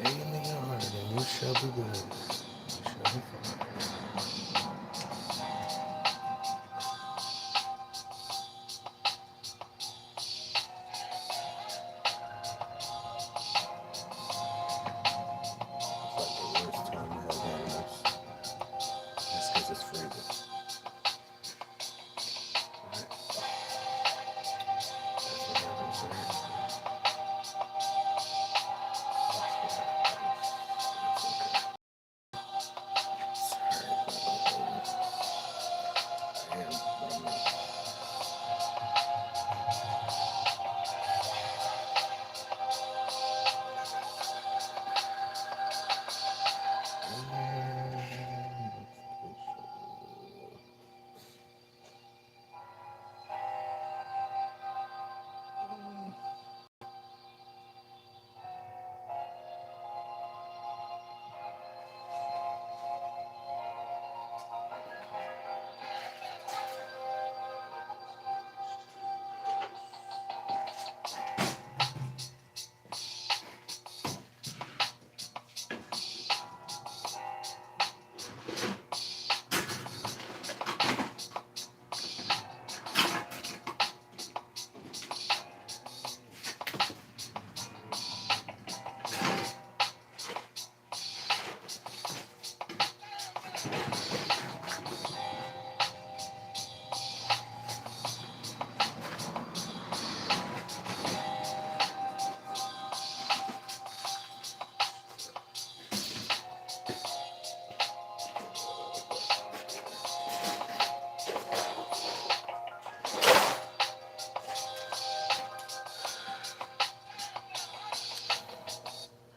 Stay in the yard and you shall be good. You shall be fine. It's like the worst time to have animals. That's because it's freezing. Right? That's what happens, right? That's what happens. It's okay. Sorry about that, baby. I am, but I'm not.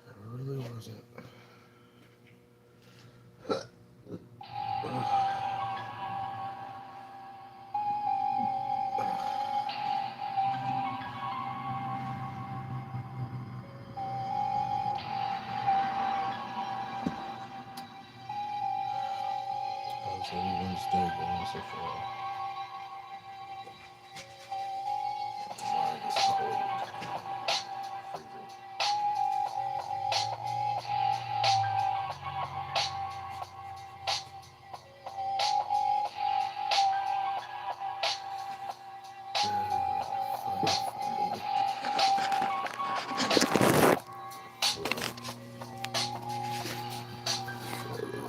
It really wasn't. How's everyone's day going so far? Mine is cold. Freezing. Funny, funny. Well, short end.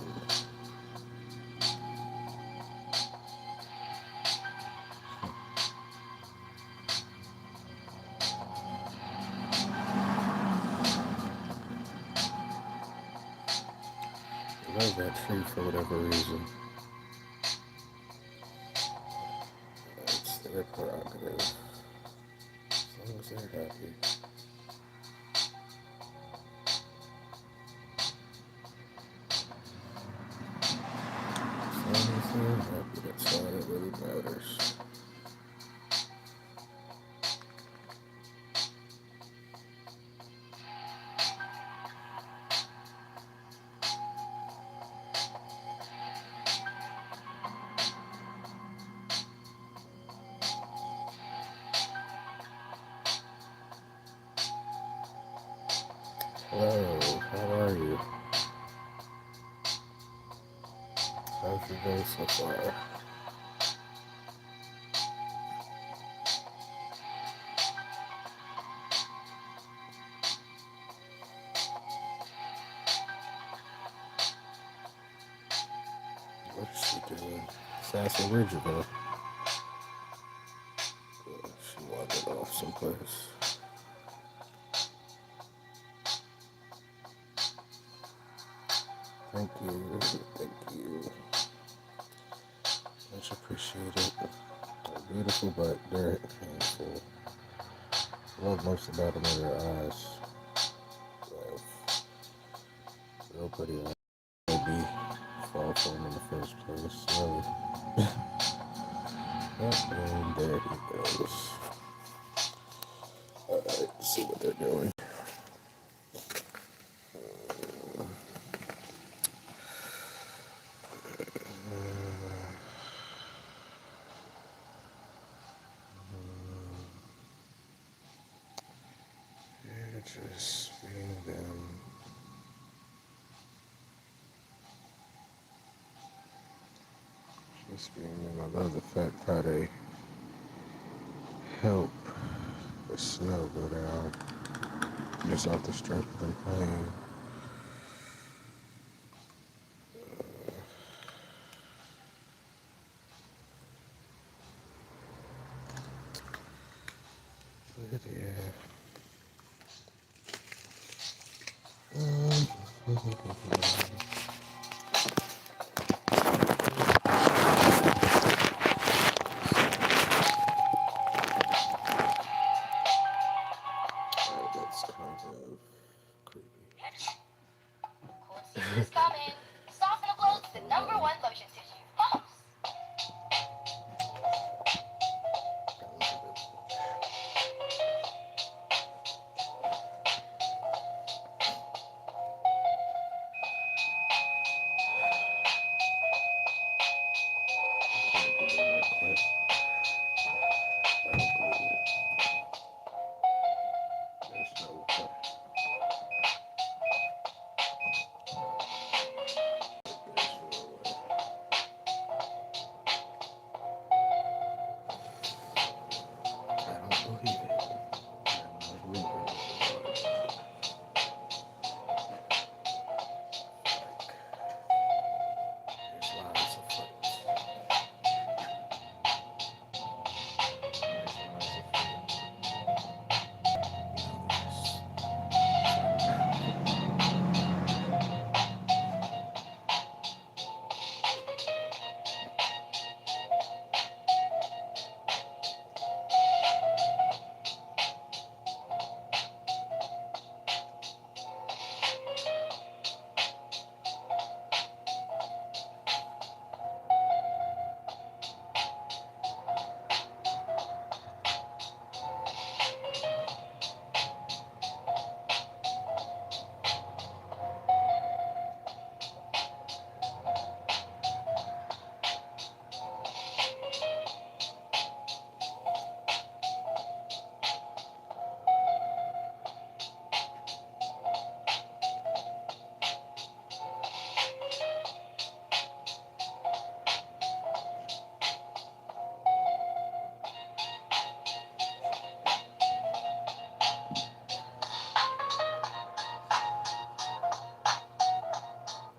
I love that tree for whatever reason. It's their prerogative. As long as they're happy. As long as they're happy, that's all that really matters. Hello, how are you? How's your day so far? What's she doing? Sassy, where'd you go? She wandered off someplace. Thank you, thank you. Much appreciated. A beautiful but very painful. Love most about them are their eyes. Real pretty eyes. Maybe fall for them in the first place. So, yep, and there he goes. Alright, see what they're doing. Just feeding them. And I love the fact how they help the snow go down just off the strength of them playing. But yeah. That's kind of creepy. Cold season is coming. Soften the blows with the number one lotion tissue, Pumps. I don't believe it. There's no way. There's no way. I don't believe it. I'm not believing it. There's lies afoot. There's lies afoot. Yes.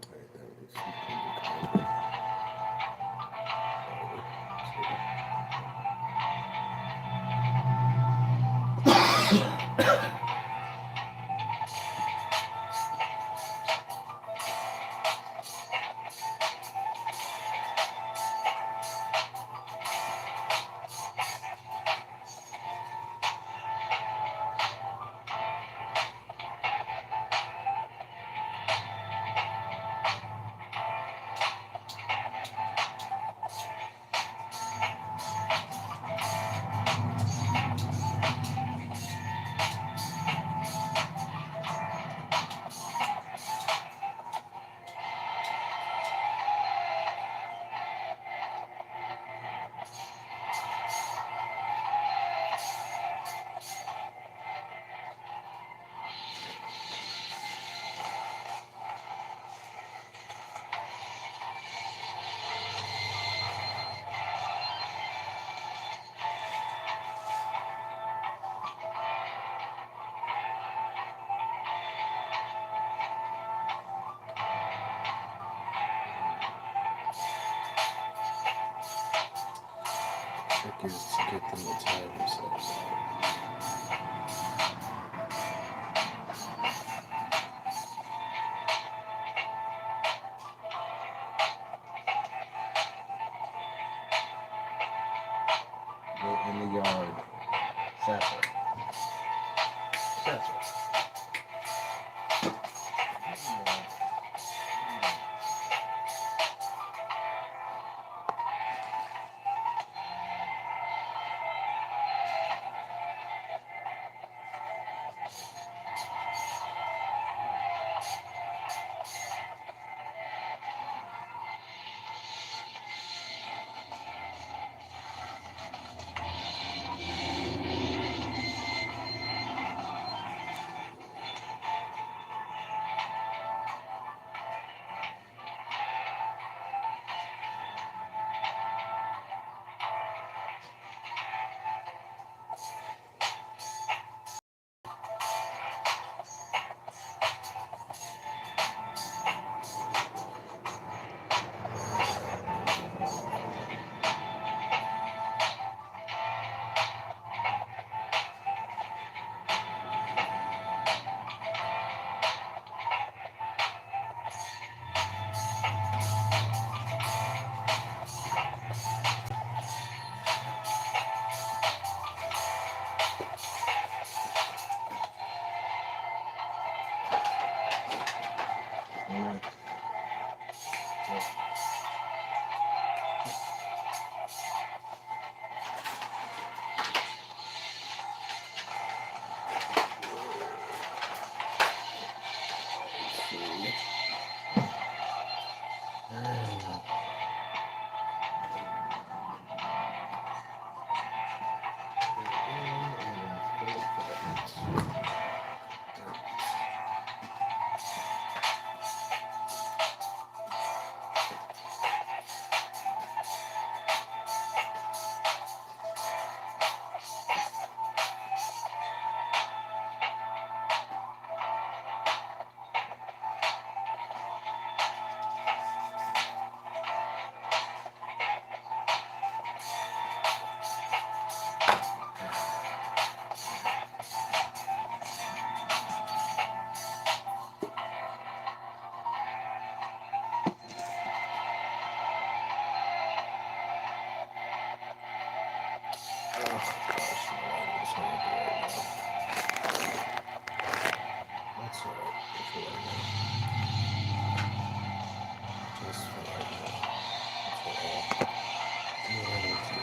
Alright, that was kind trick is to get them to tire themselves out. Go in the yard. Sapper. Sapper. That's alright. For right now. Just for right now. That's what do what I need to do.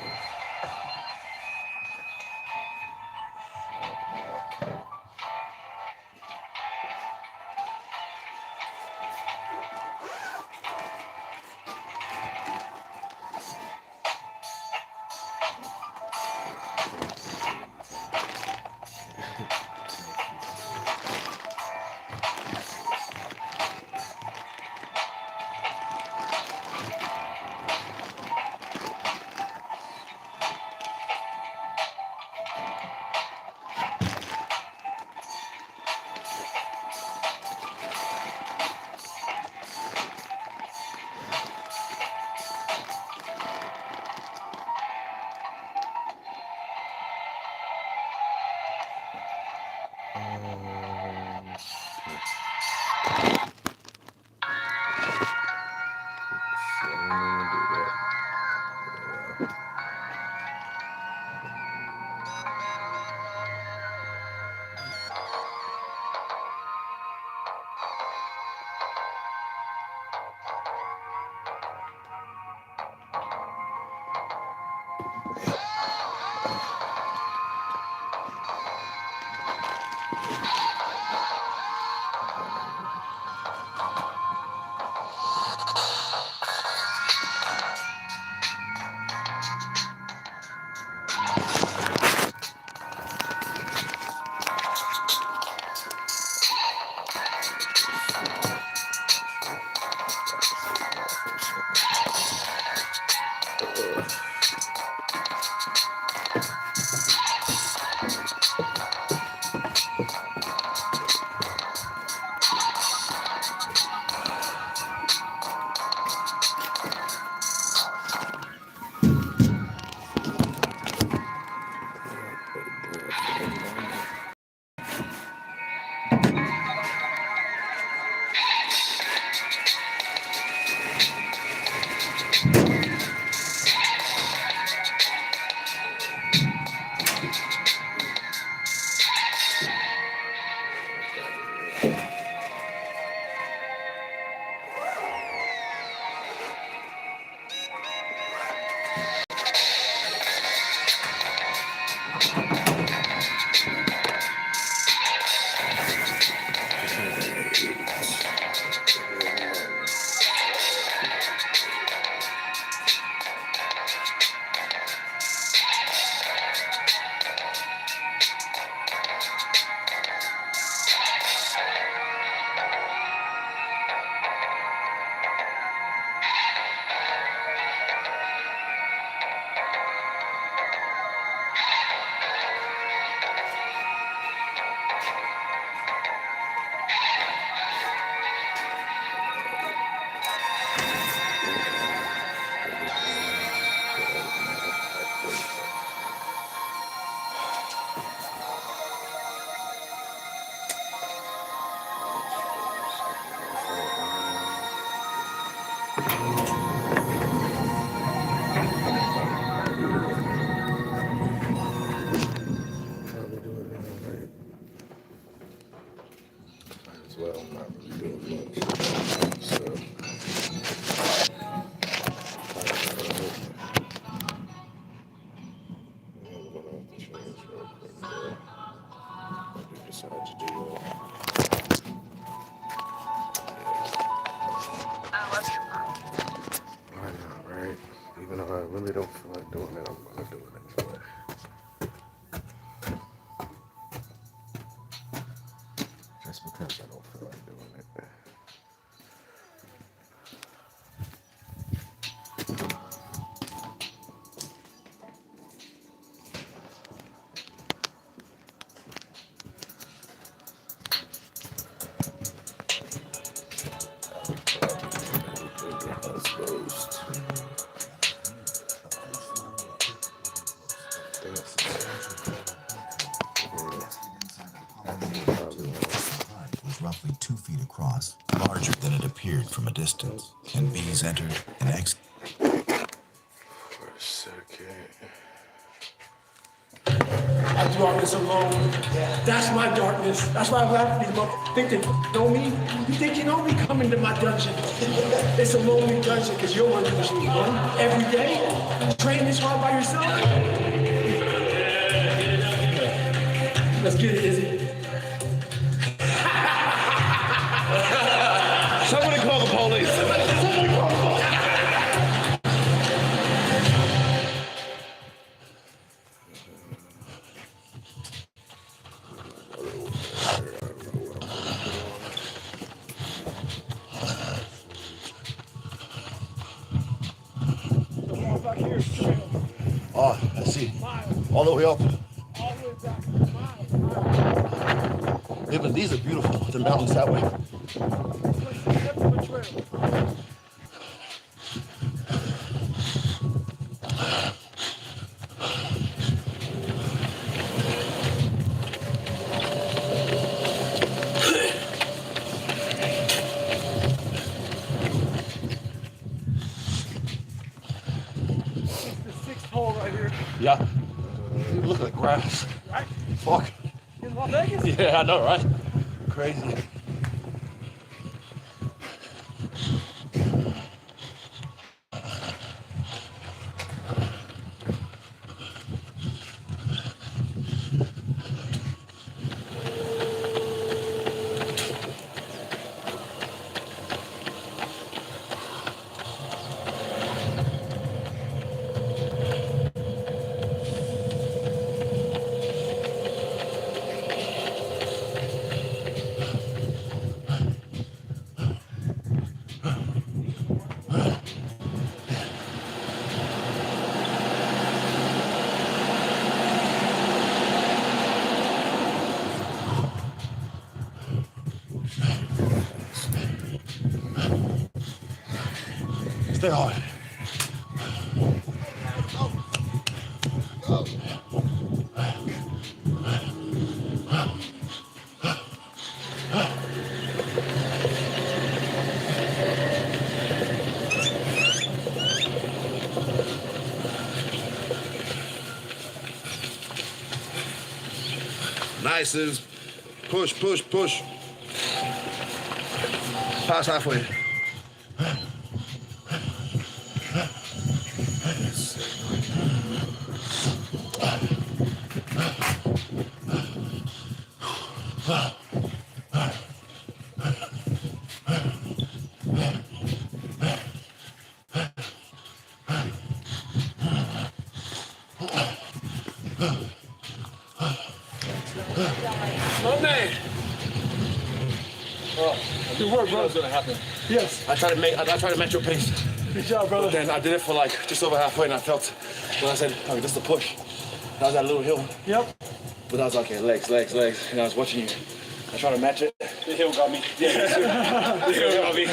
Well, I'm not really doing much. So, I'm gonna have to change real quick there. I do decide to do that. Why not, right? Even though I really don't feel like doing it, I'm gonna do it anyway. Just because I don't feel like doing it. Was roughly 2 feet across, larger than it appeared from a distance, and bees entered and exited. For a second. I do all this alone. That's my darkness. That's why I laugh at these motherfuckers. Think they know me? You think you know me? Come into my dungeon. It's a lonely dungeon because you're one of me. Every day, train this hard by yourself. Let's get it, Izzy. Somebody call the police. Somebody call the police. Oh, I see. All the way up. Even these are beautiful, the mountains that way. Yeah. Look at the grass. Right? Fuck. In Las Vegas? Yeah, I know, right? Crazy. Stay hard. Nice, Suze. Push, push, push. Pass halfway. My man. Good work, bro. What's gonna happen? Yes. I tried to match your pace. Good job, brother. But then I did it for like just over halfway, and I felt when I said, "Okay, this is the push." That was that little hill. Yep. But I was like, okay, legs, legs, legs, and I was watching you. I tried to match it. The hill got me. Yeah, the hill got me.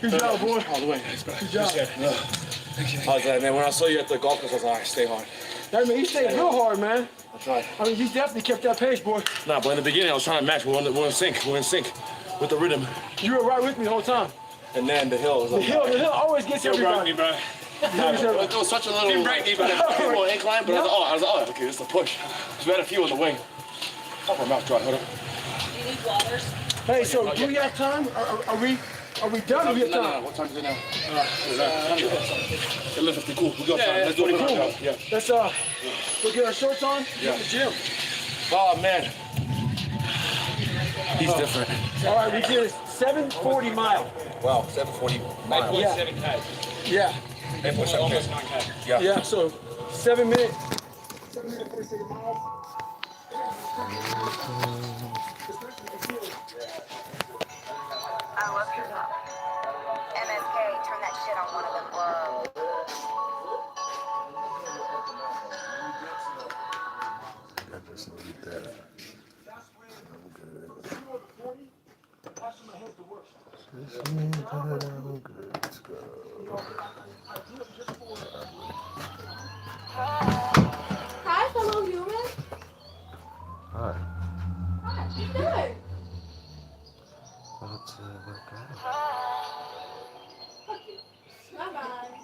Good job, boy. All the way. Good job. I was like, man, when I saw you at the golf course, I was like, all right, stay hard. I mean, he stayed real hard, man. I tried. I mean, you definitely kept that pace, boy. Nah, but in the beginning, I was trying to match. We're in sync. We're in sync with the rhythm. You were right with me the whole time. And then the hill was like, The hill always gets everybody. bro. It was such a little incline, but I was like, oh, okay, this is a push. So we had a few on the way. Oh, my mouth dry. Hold up. Do you need waters? Hey, so do we have time? Are we done? Or we have time? No. What time is it now? 11:50. Cool. We got time. Let's do it. Cool. Yeah. Let's we'll get our shorts on. Yeah. Hit the gym. Oh man. He's different. All right, we did 740 mile. Wow, 740 miles. Yeah. 7K. Yeah. 8.7K. Almost 9K. Yeah. Yeah. So 7 minutes. 7 minutes 46 miles. I love your top. MSK, turn that shit on one of them gloves. I just need that. I'm good. Just need that. I'm good to go. Hi, fellow human. Hi. Hi, you doing? What's okay? Bye-bye.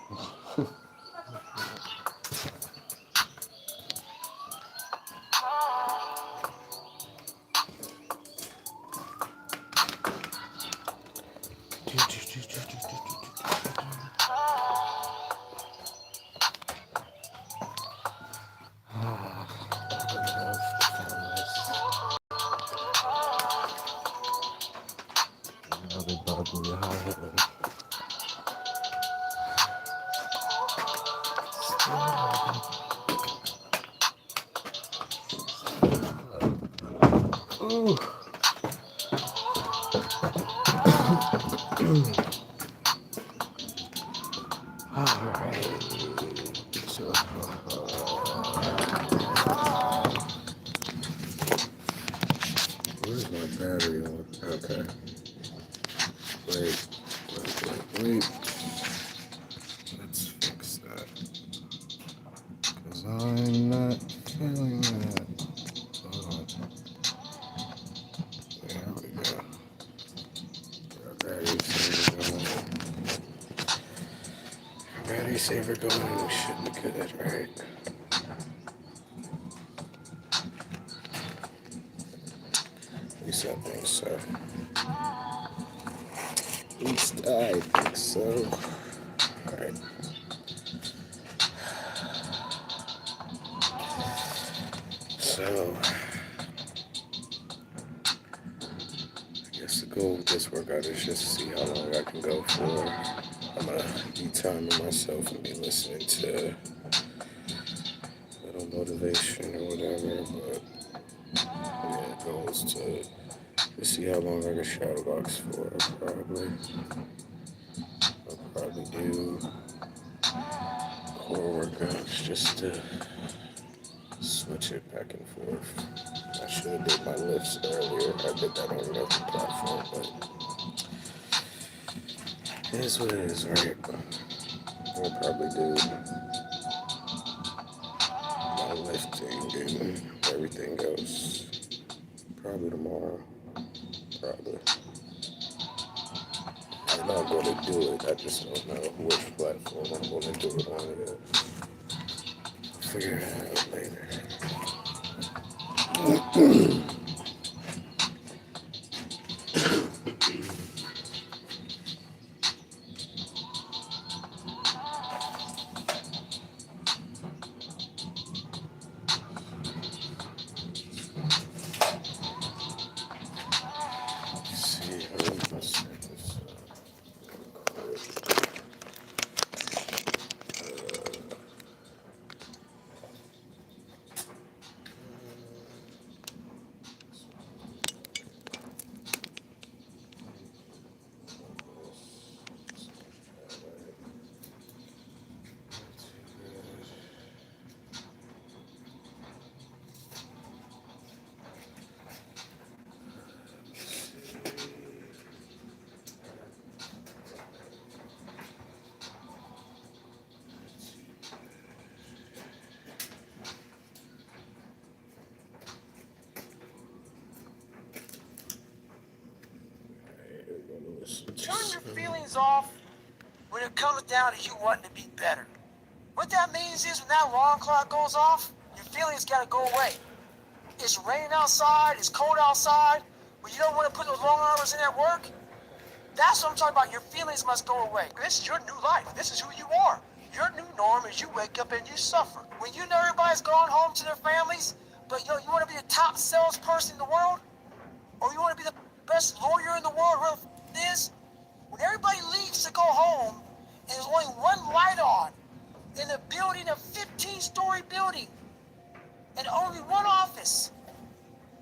Ooh. Alright. So, where's my battery on? Okay. Wait. Let's fix that. Because I'm not feeling that. Hold on. There we go. Battery saver going. Battery saver going. We should be good, right? At least I think so. At least I think so. Alright. So, I guess the goal of this workout is just to see how long I can go for. I'm gonna be timing myself and be listening to a little motivation or whatever, but yeah, the goal is to see how long I can shadow box for. I'll probably do core workouts just to switch it back and forth. I should have did my lifts earlier. I did that on another platform, but it is what it is, right? I'll probably do my lifting and everything else probably tomorrow. Probably. I'm not going to do it. I just don't know which platform I'm going to do it on yet. Figure it out later. See, I want to set this up real quick. Turn your feelings off when it comes down to you wanting to be better. What that means is when that alarm clock goes off, your feelings gotta go away. It's raining outside, it's cold outside, but you don't want to put those long hours in at work. That's what I'm talking about. Your feelings must go away. This is your new life. This is who you are. Your new norm is you wake up and you suffer. When you know everybody's gone home to their families, but you want to be the top salesperson in the world, or you want to be the best lawyer in the world, whoever it is, when everybody leaves to go home and there's only one light on in a building, a 15-story building, and only one office,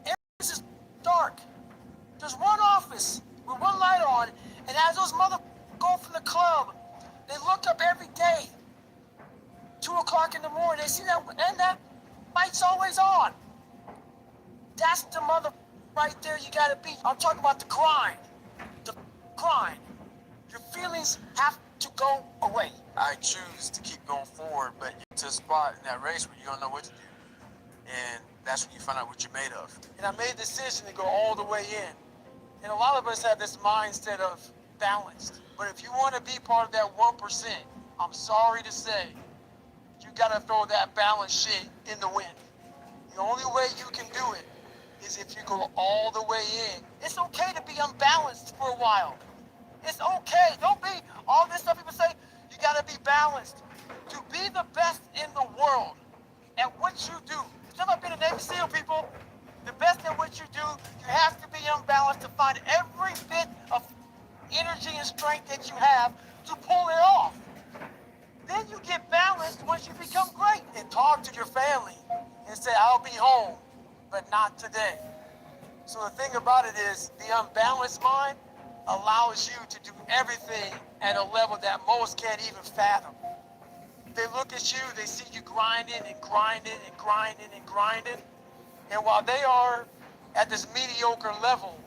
everything is dark. There's one office with one light on, and as those motherfuckers go from the club, they look up every day, 2 o'clock in the morning, they see that, and that light's always on. That's the mother right there you gotta be. I'm talking about the grind. The grind. Your feelings have to go away. I choose to keep going forward, but you get to a spot in that race where you don't know what to do. And that's when you find out what you're made of. And I made a decision to go all the way in. And a lot of us have this mindset of balanced. But if you want to be part of that 1%, I'm sorry to say, you gotta throw that balanced shit in the wind. The only way you can do it is if you go all the way in. It's okay to be unbalanced for a while. It's okay. Don't be all this stuff people say, you gotta be balanced. To be the best in the world at what you do. It's not about being a Navy SEAL, people. The best at what you do, you have to be unbalanced to find every bit of energy and strength that you have to pull it off. Then you get balanced once you become great. And talk to your family and say, I'll be home, but not today. So the thing about it is, the unbalanced mind allows you to do everything at a level that most can't even fathom. They look at you, they see you grinding and grinding and grinding and grinding. And while they are at this mediocre level,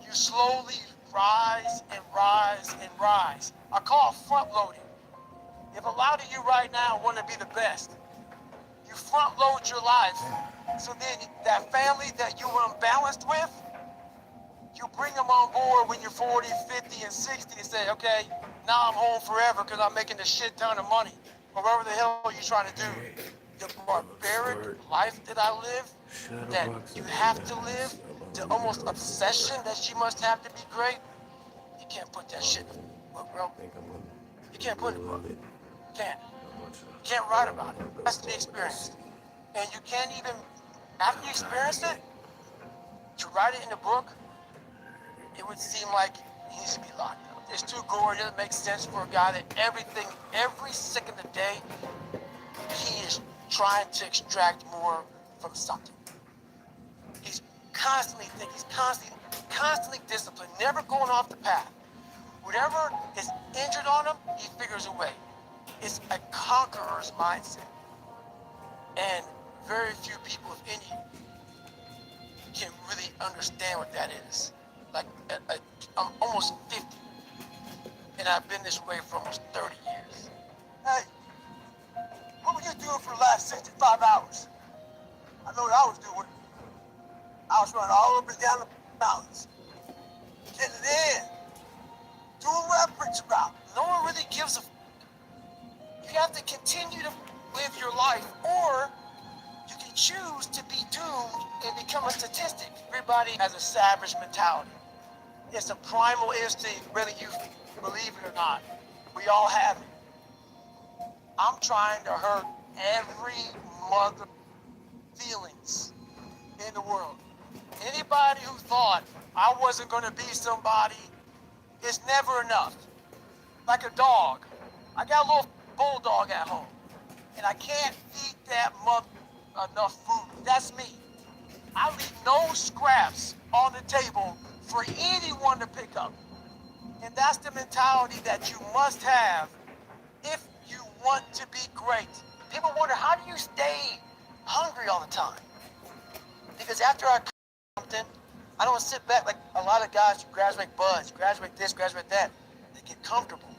you slowly rise and rise and rise. I call it front loading. If a lot of you right now want to be the best, you front load your life. So then that family that you were unbalanced with, you bring them on board when you're 40, 50, and 60 and say, okay, now I'm home forever because I'm making a shit ton of money. Or whatever the hell you're trying to do. The barbaric life that I live, that you have to live, the almost obsession that she must have to be great, you can't put that shit in a book, bro. You can't put it in a book. You can't. You can't write about it. That's the experience. And you can't even, after you experience it, to write it in a book, it would seem like he needs to be locked up. It's too gory. It doesn't make sense for a guy that everything, every second of the day, he is trying to extract more from something. He's constantly thinking, he's constantly disciplined, never going off the path. Whatever is injured on him, he figures a way. It's a conqueror's mindset. And very few people, if any, can really understand what that is. Like, I'm almost 50, and I've been this way for almost 30 years. Hey, what were you doing for the last 65 hours? I know what I was doing. I was running all up and down the mountains, getting it in, doing what I preach about. No one really gives a f. You have to continue to live your life, or you can choose to be doomed and become a statistic. Everybody has a savage mentality. It's a primal instinct, whether you believe it or not. We all have it. I'm trying to hurt every mother feelings in the world. Anybody who thought I wasn't going to be somebody, it's never enough. Like a dog. I got a little bulldog at home, and I can't feed that mother enough food. That's me. I leave no scraps on the table for anyone to pick up. And that's the mentality that you must have if you want to be great. People wonder, how do you stay hungry all the time? Because after I something, I don't sit back like a lot of guys who graduate buds, graduate this, graduate that. They get comfortable.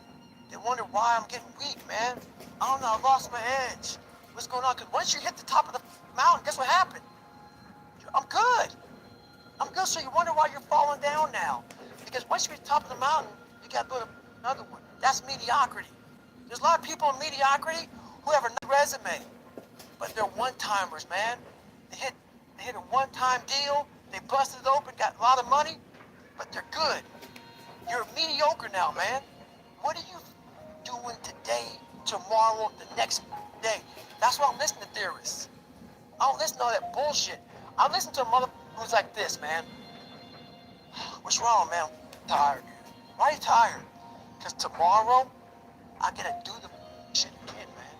They wonder why I'm getting weak, man. I don't know, I lost my edge. What's going on? Because once you hit the top of the mountain, guess what happened? I'm good. I'm good, so you wonder why you're falling down now. Because once you hit the top of the mountain, you got to build another one. That's mediocrity. There's a lot of people in mediocrity who have a resume, but they're one-timers, man. They hit a one-time deal, they busted it open, got a lot of money, but they're good. You're mediocre now, man. What are you doing today, tomorrow, the next day? That's why I'm listening to theorists. I don't listen to all that bullshit. I listen to a mother who's like this, man. What's wrong, man? I'm tired, dude. Why are you tired? Because tomorrow, I gotta do the shit again, man.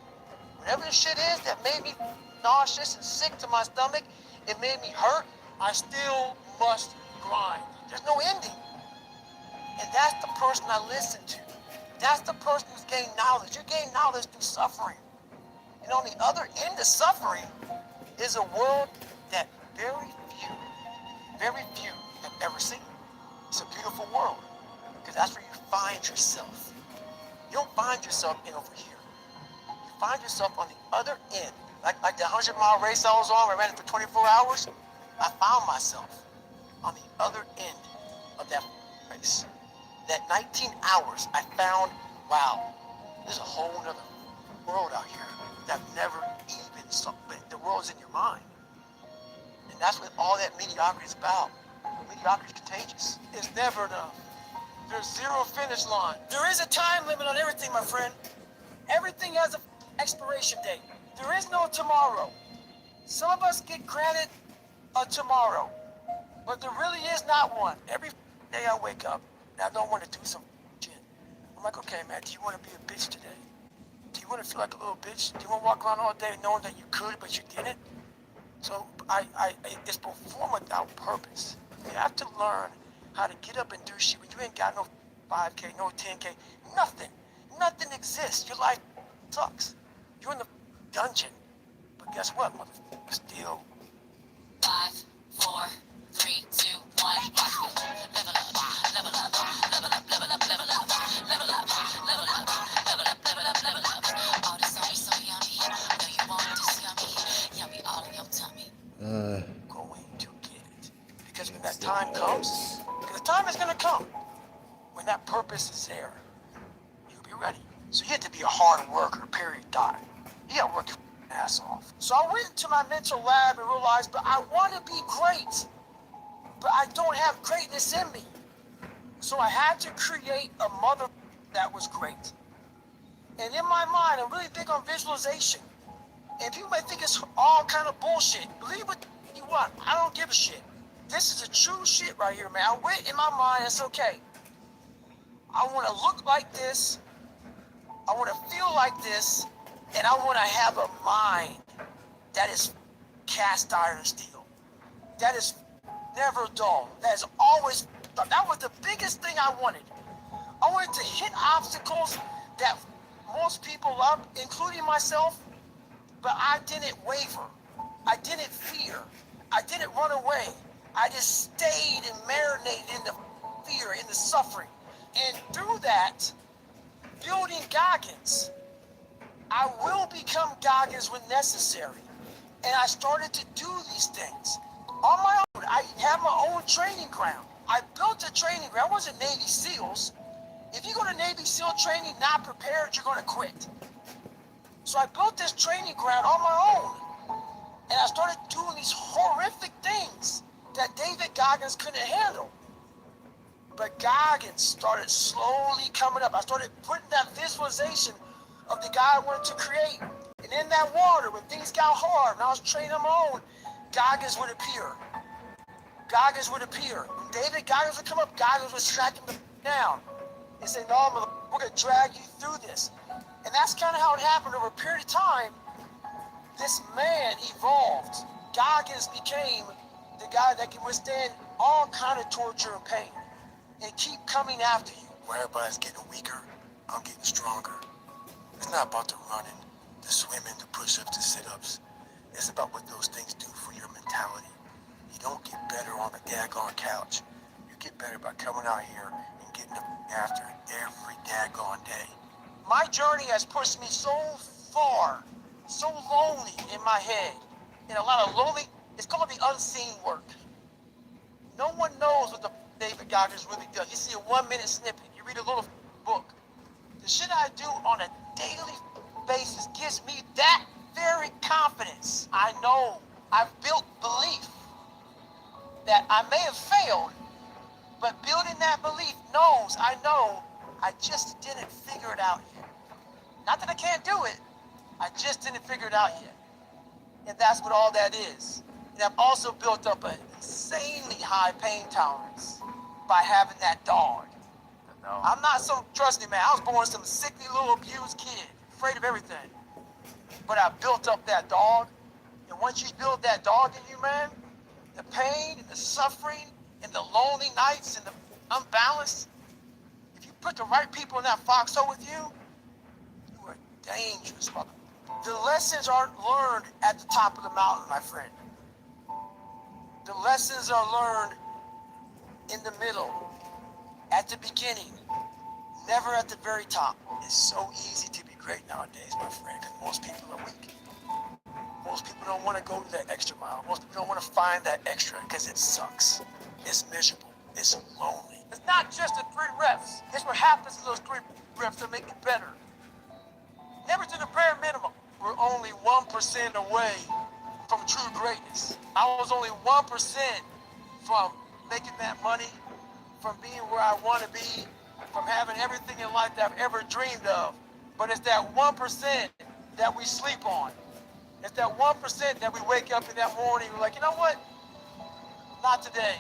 Whatever the shit is that made me nauseous and sick to my stomach, it made me hurt, I still must grind. There's no ending. And that's the person I listen to. That's the person who's gained knowledge. You gain knowledge through suffering. And on the other end of suffering is a world that very few have ever seen. It's a beautiful world, because that's where you find yourself. You don't find yourself in over here. You find yourself on the other end. Like the 100-mile race I was on, where I ran it for 24 hours, I found myself on the other end of that race. That 19 hours, I found, wow, there's a whole other world out here that I've never even saw. But the world's in your mind. And that's what all that mediocrity is about. Mediocrity is contagious. It's never enough. There's zero finish line. There is a time limit on everything, my friend. Everything has an expiration date. There is no tomorrow. Some of us get granted a tomorrow, but there really is not one. Every day I wake up and I don't want to do some shit. I'm like, okay, man, do you want to be a bitch today? Do you want to feel like a little bitch? Do you want to walk around all day knowing that you could, but you didn't? So it's perform without purpose. You have to learn how to get up and do shit when you ain't got no 5K, no 10K, nothing. Nothing exists. Your life sucks. You're in the dungeon. But guess what, motherfucker? Still. 5, 4, 3, 2, 1. Level up, level up, level up, level up, level up, level up, level up, level up, level up, level up, level up, level up. Oh, this song is so yummy. I know you want this yummy, yummy all in your tummy. Going to get it. Because when that time comes, because the time is gonna come, when that purpose is there, you'll be ready. So you have to be a hard worker, period, dot. You gotta work your ass off. So I went into my mental lab and realized, but I want to be great, but I don't have greatness in me. So I had to create a mother that was great. And in my mind, I'm really big on visualization. And people might think it's all kind of bullshit. Believe what you want. I don't give a shit. This is a true shit right here, man. I went in my mind, it's okay. I want to look like this. I want to feel like this. And I want to have a mind that is cast iron steel. That is never dull. That is always, that was the biggest thing I wanted. I wanted to hit obstacles that most people love, including myself, but I didn't waver. I didn't fear. I didn't run away. I just stayed and marinated in the fear, in the suffering. And through that, building Goggins, I will become Goggins when necessary. And I started to do these things on my own. I have my own training ground. I built a training ground. I wasn't Navy SEALs. If you go to Navy SEAL training not prepared, you're going to quit. So I built this training ground on my own. And I started doing these horrific things that David Goggins couldn't handle. But Goggins started slowly coming up. I started putting that visualization of the guy I wanted to create. And in that water, when things got hard, and I was training on my own, Goggins would appear. Goggins would appear. When David Goggins would come up, Goggins would track him down and say, no, we're going to drag you through this. And that's kind of how it happened over a period of time. This man evolved. Goggins became the guy that can withstand all kind of torture and pain and keep coming after you. Where everybody's getting weaker, I'm getting stronger. It's not about the running, the swimming, the push-ups, the sit-ups. It's about what those things do for your mentality. You don't get better on the daggone couch. You get better by coming out here and getting after it every daggone day. My journey has pushed me so far, so lonely in my head, and a lot of lonely, it's called the unseen work. No one knows what the David Goggins really does. You see a 1-minute snippet, you read a little book. The shit I do on a daily basis gives me that very confidence. I know I've built belief that I may have failed, but building that belief knows, I know, I just didn't figure it out yet. Not that I can't do it, I just didn't figure it out yet. And that's what all that is. And I've also built up an insanely high pain tolerance by having that dog. I'm not some, trust me, man, I was born some sickly little abused kid, afraid of everything. But I built up that dog. And once you build that dog in you, man, the pain and the suffering and the lonely nights and the unbalanced, if you put the right people in that foxhole with you, you are dangerous, mother. The lessons aren't learned at the top of the mountain, my friend. The lessons are learned in the middle, at the beginning, never at the very top. It's so easy to be great nowadays, my friend, because most people are weak. Most people don't want to go that extra mile. Most people don't want to find that extra because it sucks. It's miserable. It's lonely. It's not just the 3 reps. It's what happens to those 3 reps that make it better. Never to the bare minimum. We're only 1% away from true greatness. I was only 1% from making that money, from being where I want to be, from having everything in life that I've ever dreamed of. But it's that 1% that we sleep on. It's that 1% that we wake up in that morning, we're like, you know what? Not today.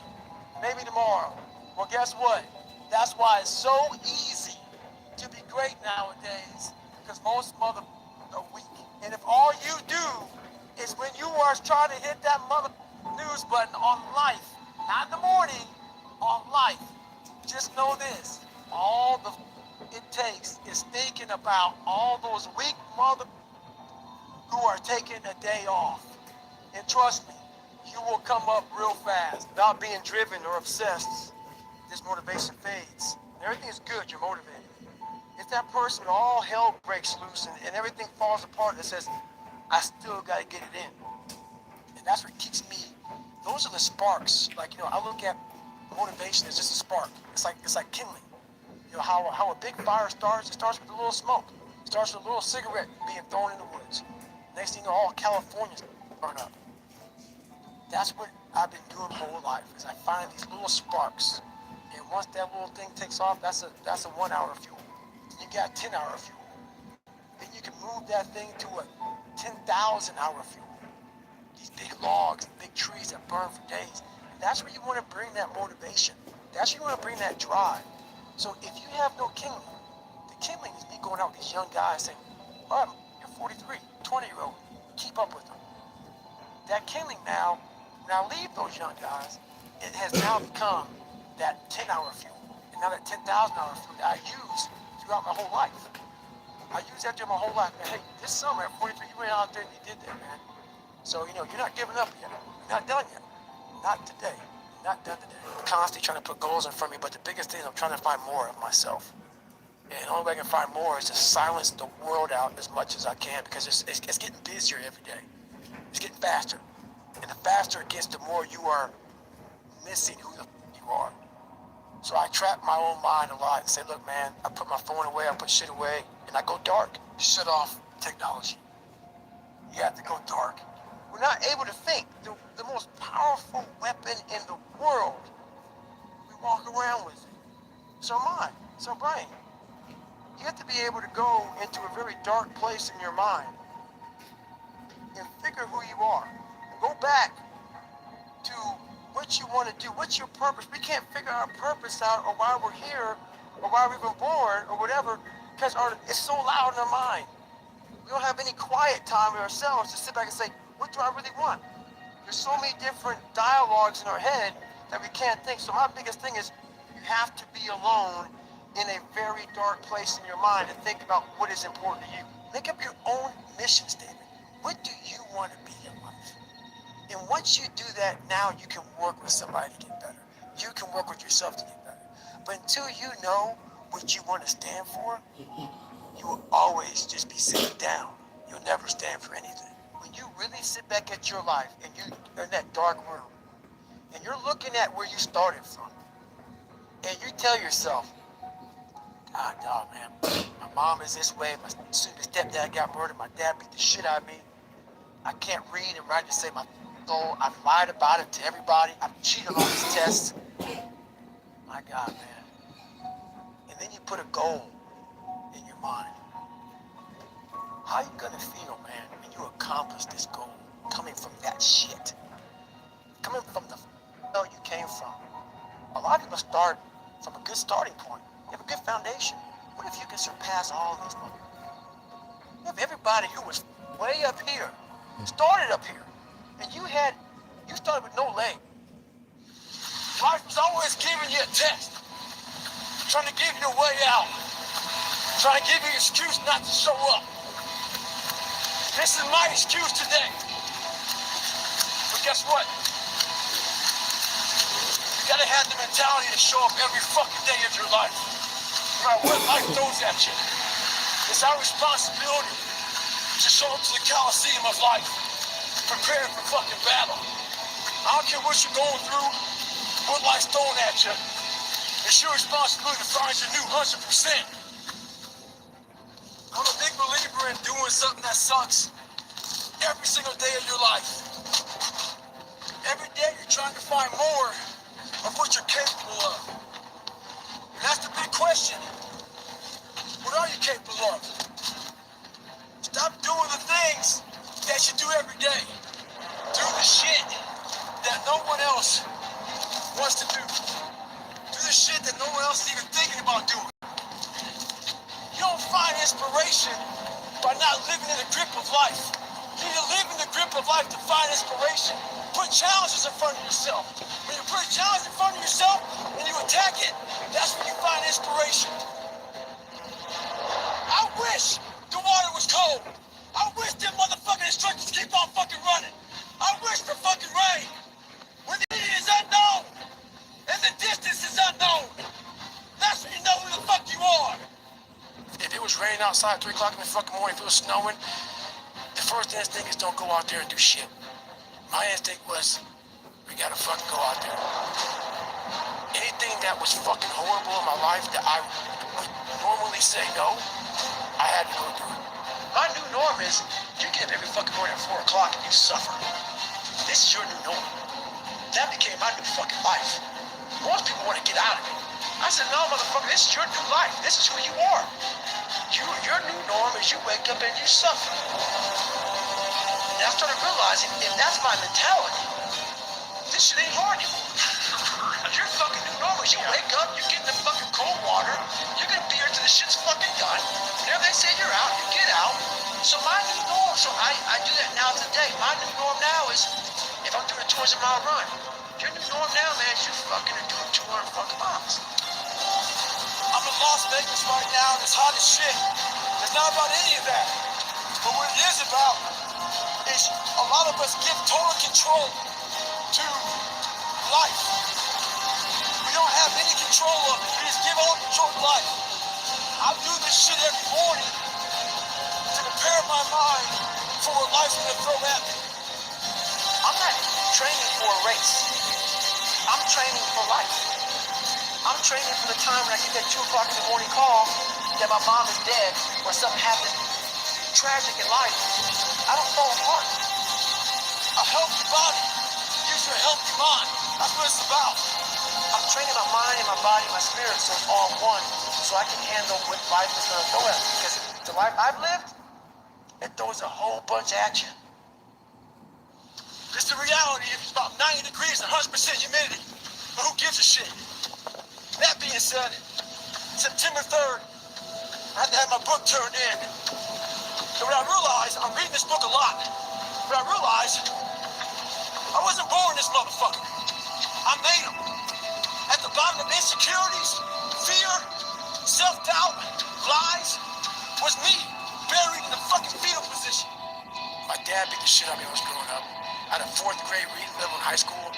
Maybe tomorrow. Well, guess what? That's why it's so easy to be great nowadays. Because most a week. And if all you do is when you are trying to hit that mother news button on life, not in the morning, on life, just know this, all it takes is thinking about all those weak mother who are taking a day off. And trust me, you will come up real fast. Without being driven or obsessed, this motivation fades. And everything is good, you're motivated. It's that person when all hell breaks loose and everything falls apart that says, I still gotta get it in. And that's what keeps me, those are the sparks. Like, I look at motivation as just a spark. It's like kindling. How a big fire starts, it starts with a little smoke. It starts with a little cigarette being thrown in the woods. Next thing you know, all California's burn up. That's what I've been doing my whole life, is I find these little sparks. And once that little thing takes off, that's a 1 hour fuel. You got 10 hour fuel. Then you can move that thing to a 10,000 hour fuel. These big logs, big trees that burn for days. And that's where you want to bring that motivation. That's where you want to bring that drive. So if you have no kindling, the kindling is me going out with these young guys saying, all right, you're 43, 20-year-old, keep up with them. That kindling now, when I leave those young guys, it has now become that 10-hour fuel. And now that 10,000 hour fuel that I use throughout my whole life. I use that through my whole life. Man, hey, this summer at 43, you went out there and you did that, man. So, you're not giving up yet. You're not done yet. Not today. Not done today. I'm constantly trying to put goals in front of me, but the biggest thing is I'm trying to find more of myself. And the only way I can find more is to silence the world out as much as I can, because it's getting busier every day. It's getting faster. And the faster it gets, the more you are missing who you are. So I trap my own mind a lot and say, look, man, I put my phone away, I put shit away, and I go dark. Shut off technology. You have to go dark. We're not able to think. The most powerful weapon in the world, we walk around with it. So am I. So Brian. You have to be able to go into a very dark place in your mind and figure who you are. Go back to what you want to do. What's your purpose? We can't figure our purpose out, or why we're here, or why we were born, or whatever, because it's so loud in our mind. We don't have any quiet time with ourselves to sit back and say, what do I really want? There's so many different dialogues in our head that we can't think. So my biggest thing is you have to be alone in a very dark place in your mind and think about what is important to you. Make up your own mission statement. What do you want to be in life? And once you do that, now you can work with somebody to get better. You can work with yourself to get better. But until you know what you want to stand for, you will always just be sitting down. You'll never stand for anything. When you really sit back at your life and you're in that dark room and you're looking at where you started from and you tell yourself, God, dog, man, my mom is this way, my stepdad got murdered, my dad beat the shit out of me, I can't read and write to save my soul, I've lied about it to everybody, I've cheated on these tests. My God, man. And then you put a goal in your mind. How you gonna feel, man, when you accomplish this goal coming from that shit? Coming from the hell you came from. A lot of people start from a good starting point. You have a good foundation. What if you can surpass all these people? If everybody who was way up here started up here, and you started with no leg. Life was always giving you a test, trying to give you a way out, trying to give you an excuse not to show up. This is my excuse today. But guess what? You gotta have the mentality to show up every fucking day of your life. No matter what life throws at you. It's our responsibility to show up to the Coliseum of life, prepared for fucking battle. I don't care what you're going through, what life's throwing at you. It's your responsibility to find your new 100%. I'm a big believer in doing something that sucks every single day of your life. Every day you're trying to find more of what you're capable of. And that's the big question. What are you capable of? Stop doing the things that you do every day. Do the shit that no one else wants to do. Do the shit that no one else is even thinking about doing. You don't find inspiration by not living in the grip of life. You need to live in the grip of life to find inspiration. Put challenges in front of yourself. When you put a challenge in front of yourself and you attack it, that's when you find inspiration. I wish the water was cold. I wish them motherfucking instructors keep on fucking running. I wish the fucking rain. When it is unknown and the distance is unknown, that's when you know who the fuck you are. If it was raining outside at 3 o'clock in the fucking morning, if it was snowing, the first instinct is don't go out there and do shit. My instinct was, we gotta fucking go out there. Anything that was fucking horrible in my life that I would normally say no, I had to go through it. My new norm is, you get up every fucking morning at 4 o'clock and you suffer. This is your new norm. That became my new fucking life. Most people want to get out of it. I said, no, motherfucker, this is your new life. This is who you are. Your new norm is you wake up and you suffer. And I started realizing, if that's my mentality, this shit ain't hard anymore. Your fucking new norm is you wake up, you get in the fucking cold water, you get a beer till the shit's fucking done. Whenever they say you're out, you get out. So my new norm, I do that now today. My new norm now is, if I'm doing a 200-mile run, your new norm now, man, is you fucking are doing 200 fucking miles. I'm in Las Vegas right now, and it's hot as shit. It's not about any of that. But what it is about is a lot of us give total control to life. We don't have any control of it. We just give all control to life. I do this shit every morning to prepare my mind for what life's gonna throw at me. I'm not training for a race. I'm training for life. I'm training for the time when I get that 2 o'clock in the morning call that my mom is dead or something happened tragic in life. I don't fall apart. A healthy body gives you a healthy mind. That's what it's about. I'm training my mind and my body and my spirit so it's all one, so I can handle what life is going to throw at me. Because the life I've lived, it throws a whole bunch at you. This is the reality. It's about 90 degrees and 100% humidity. But who gives a shit? That being said, September 3rd, I had to have my book turned in. And what I realized, I'm reading this book a lot, but I realized I wasn't born this motherfucker. I made him. At the bottom of insecurities, fear, self-doubt, lies, was me, buried in the fucking fetal position. My dad beat the shit out of me when I was growing up. I had a 4th grade reading level in high school.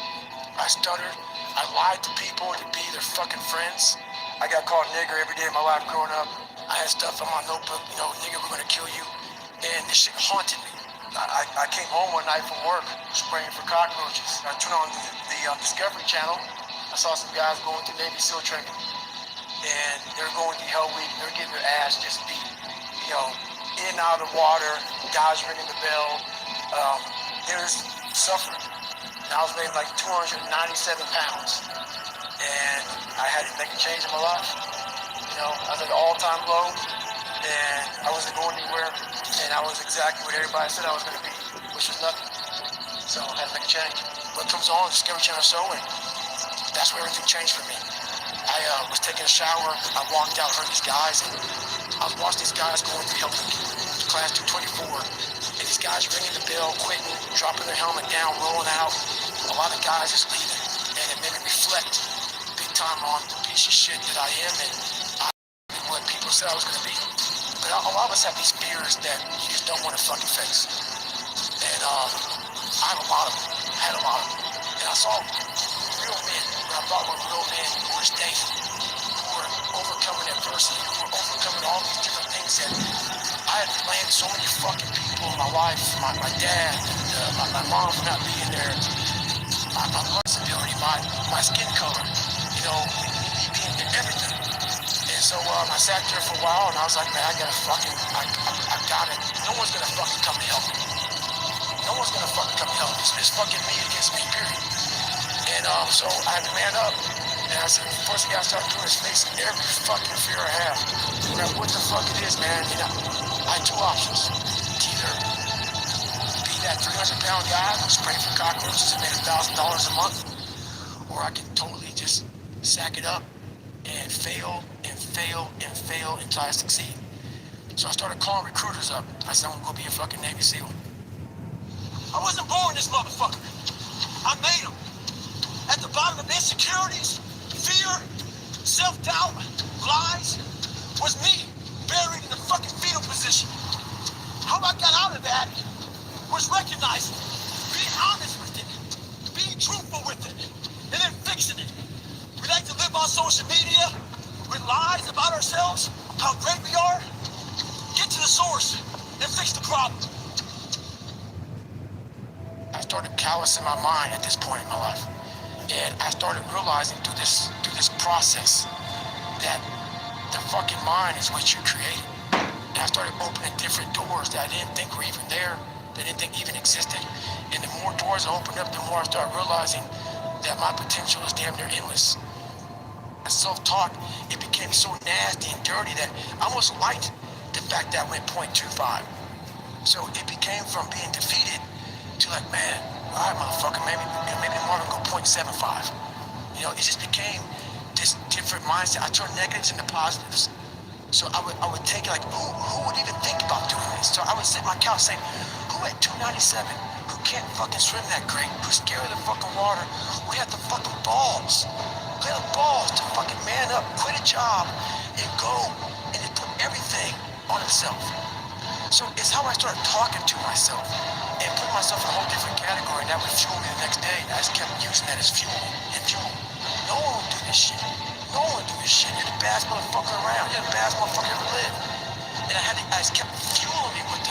I stuttered. I lied to people to be their fucking friends. I got called nigger every day of my life growing up. I had stuff on my notebook, nigger, we're gonna kill you. And this shit haunted me. I came home one night from work, spraying for cockroaches. I turned on the Discovery Channel. I saw some guys going through Navy SEAL training. And they were going through Hell Week. They were getting their ass just beat. In and out of the water, guys ringing the bell. They were suffering. And I was weighing like 297 pounds. And I had to make a change in my life. I was at an all-time low. And I wasn't going anywhere. And I was exactly what everybody said I was going to be, which was nothing. So I had to make a change. What comes on, Discovery Channel show, and that's where everything changed for me. I was taking a shower. I walked out, heard these guys, and I was watching these guys going through Hell Week, class 224. And these guys ringing the bell, quitting, dropping their helmet down, rolling out. A lot of guys just leaving. And it made me reflect big time on the piece of shit that I am and what people said I was going to be. But a lot of us have these fears that you just don't want to fucking face. And I have a lot of them. I had a lot of them. And I saw real men, what I thought were real men who were staying, who were overcoming adversity, who were overcoming all these different things that I had planned so many fucking people in my life. My dad, my mom for not being there, my mother's ability, my skin color, me being everything. So I sat there for a while and I was like, man, I got it. No one's gonna fucking come to help me. No one's gonna fucking come to help me. It's fucking me against me, period. And so I had to man up. And I said, the first thing I started doing is facing every fucking fear I have. No matter what the fuck it is, man. I had 2 options. To either be that 300-pound guy who's spraying for cockroaches and made $1,000 a month, or I can totally just sack it up and fail until I succeed. So I started calling recruiters up. I said, I'm gonna go be a fucking Navy SEAL. I wasn't born this motherfucker. I made him. At the bottom of insecurities, fear, self-doubt, lies, was me, buried in the fucking fetal position. How I got out of that was recognizing, being honest with it, being truthful with it, and then fixing it. We like to live on social media with lies about ourselves, how great we are. Get to the source and fix the problem. I started callousing my mind at this point in my life. And I started realizing through this process that the fucking mind is what you created. And I started opening different doors that I didn't think were even there, that I didn't think even existed. And the more doors I opened up, the more I started realizing that my potential is damn near endless. And self-talk, it became so nasty and dirty that I almost liked the fact that I went 0.25. So it became from being defeated to like, man, all right, motherfucker, maybe more than go 0.75. You know, it just became this different mindset. I turned negatives into positives. So I would take it like, who would even think about doing this? So I would sit on my couch saying, who at 297, who can't fucking swim that great, who's scared of the fucking water, who had the fucking balls, to fucking man up, quit a job, and go, and then put everything on himself. So it's how I started talking to myself and put myself in a whole different category, and that would fuel me the next day. And I just kept using that as fuel and fuel. No one would do this shit. No one would do this shit. You're the baddest motherfucker around. You're the baddest motherfucker ever lived. And I just kept fueling me with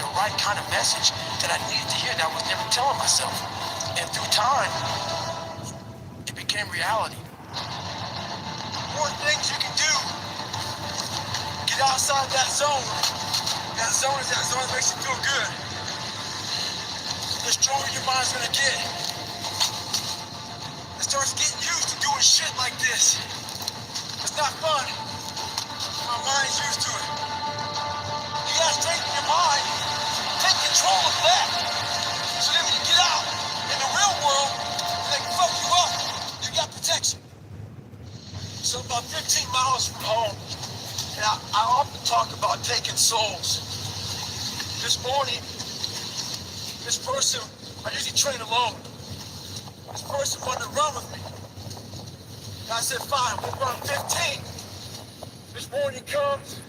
the right kind of message that I needed to hear that I was never telling myself. And through time, it became reality. More things you can do. Get outside that zone. That zone is that zone that makes you feel good. The stronger your mind's gonna get. It starts getting used to doing shit like this. It's not fun. My mind's used to it. You gotta strengthen your mind. Take control of that. So then when you get out in the real world, they can fuck you up. You got protection. So about 15 miles from home, and I often talk about taking souls. This morning, this person, I usually train alone. This person wanted to run with me. And I said, fine, we'll run 15. This morning comes,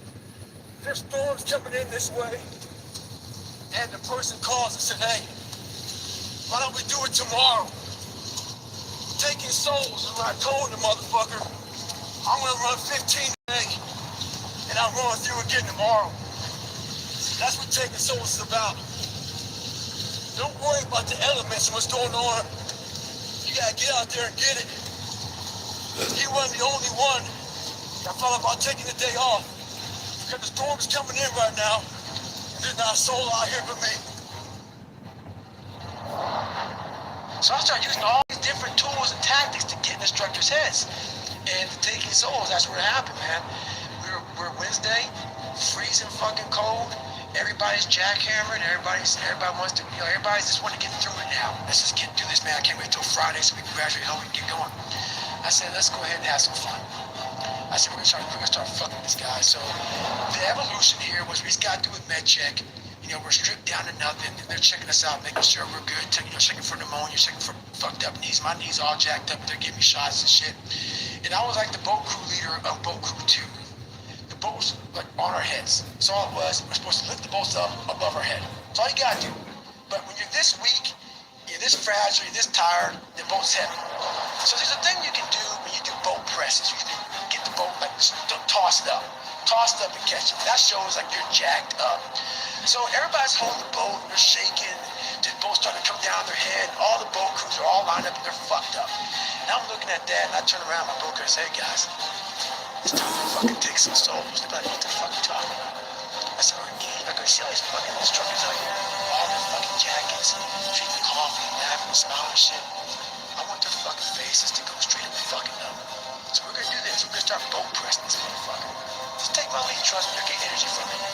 there's storms coming in this way. And the person calls and said, hey, why don't we do it tomorrow? Taking souls, and when I told the motherfucker, I'm gonna run 15 today, and I'll run through again tomorrow. That's what taking souls is about. Don't worry about the elements and what's going on. You gotta get out there and get it. He wasn't the only one that thought about taking the day off. Because the storm is coming in right now. And there's not a soul out here but me. So I started using all these different tools and tactics to get in instructors' heads. And taking souls, that's what happened, man. We're Wednesday, freezing fucking cold. Everybody's jackhammered. Everybody wants to, everybody's just want to get through it now. Let's just get through this, man. I can't wait till Friday so we can graduate home and get going. I said, let's go ahead and have some fun. I said, we're gonna start fucking this guy. So the evolution here was we just got through with med check. You know, we're stripped down to nothing. They're checking us out, making sure we're good. Checking for pneumonia, checking for fucked up knees. My knees all jacked up. They're giving me shots and shit. And I was like the boat crew leader of boat crew 2. Boat was like on our heads. That's all it was. We're supposed to lift the boats up above our head. That's all you gotta do. But when you're this weak, you're this fragile, you're this tired, the boat's heavy. So there's a thing you can do when you do boat presses. You can get the boat, like, toss it up and catch it. That shows like you're jacked up. So everybody's holding the boat, they're shaking, the boat's starting to come down their head. All the boat crews are all lined up and they're fucked up. And I'm looking at that and I turn around, my boat crew and say, hey guys, it's time to fucking take some souls. They're like, what the fuck you talking about? I said, I go see all these fucking instructors out here, all their fucking jackets, drinking coffee, laughing, smiling and shit. I want their fucking faces to go straight up fucking up. So we're gonna do this. We're gonna start boat pressing this motherfucker. Just take my lead, trust me, you'll get energy from it.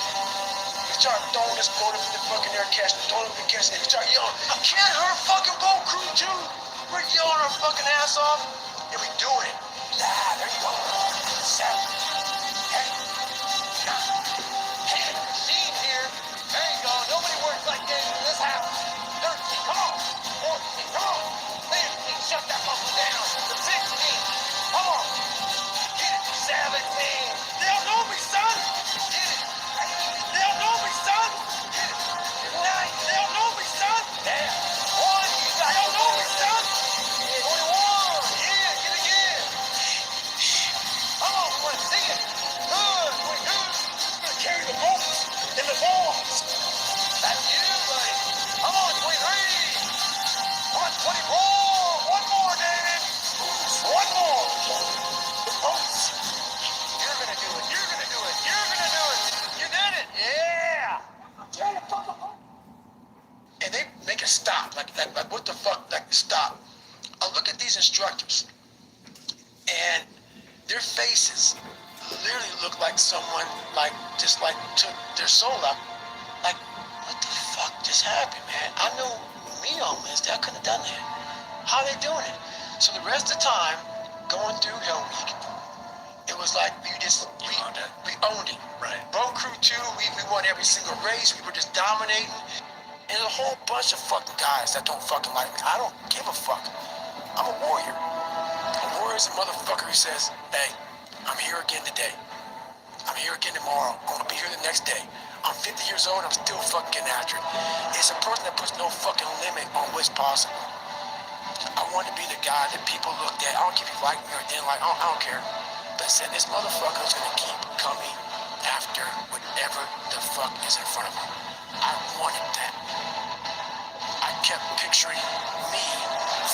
We start throwing this boat up in the fucking air, throwing it up in the catch, and we start yelling, can't hurt fucking boat crew too. We're yelling our fucking ass off, and we doing it. There you go. 7, 8, 9, they make a stop, like what the fuck, like stop. I look at these instructors, and their faces literally look like someone like just like took their soul out. Like, what the fuck just happened, man? I knew me on Wednesday, I couldn't have done that. How are they doing it? So the rest of the time, going through Hell Week, it was like we owned it. Right. Bone Crew 2, we won every single race. We were just dominating. And there's a whole bunch of fucking guys that don't fucking like me. I don't give a fuck. I'm a warrior. A warrior is a motherfucker who says, hey, I'm here again today. I'm here again tomorrow. I'm gonna be here the next day. I'm 50 years old, I'm still fucking getting after it. It's a person that puts no fucking limit on what's possible. I want to be the guy that people looked at. I don't care if you like me or didn't like, I don't care. But said, this motherfucker is gonna keep coming after whatever the fuck is in front of him. I wanted that. I kept picturing me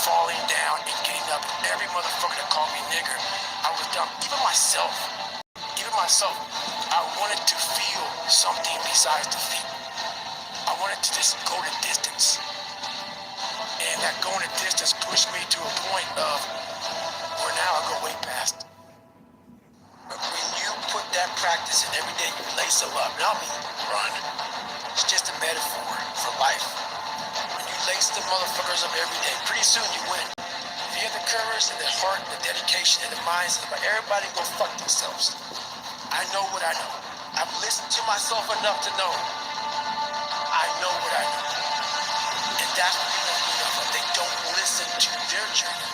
falling down and getting up. Every motherfucker that called me nigger, I was dumb. Even myself, I wanted to feel something besides defeat. I wanted to just go the distance. And that going the distance pushed me to a point of where now I go way past. But when you put that practice in every day, you lace them up. Now I mean run. It's just a metaphor for life. When you lace the motherfuckers up every day, pretty soon you win. If you have the courage and the heart and the dedication and the mindset, but everybody go fuck themselves. I know what I know. I've listened to myself enough to know I know what I know. And that's what people do. They don't listen to their journey.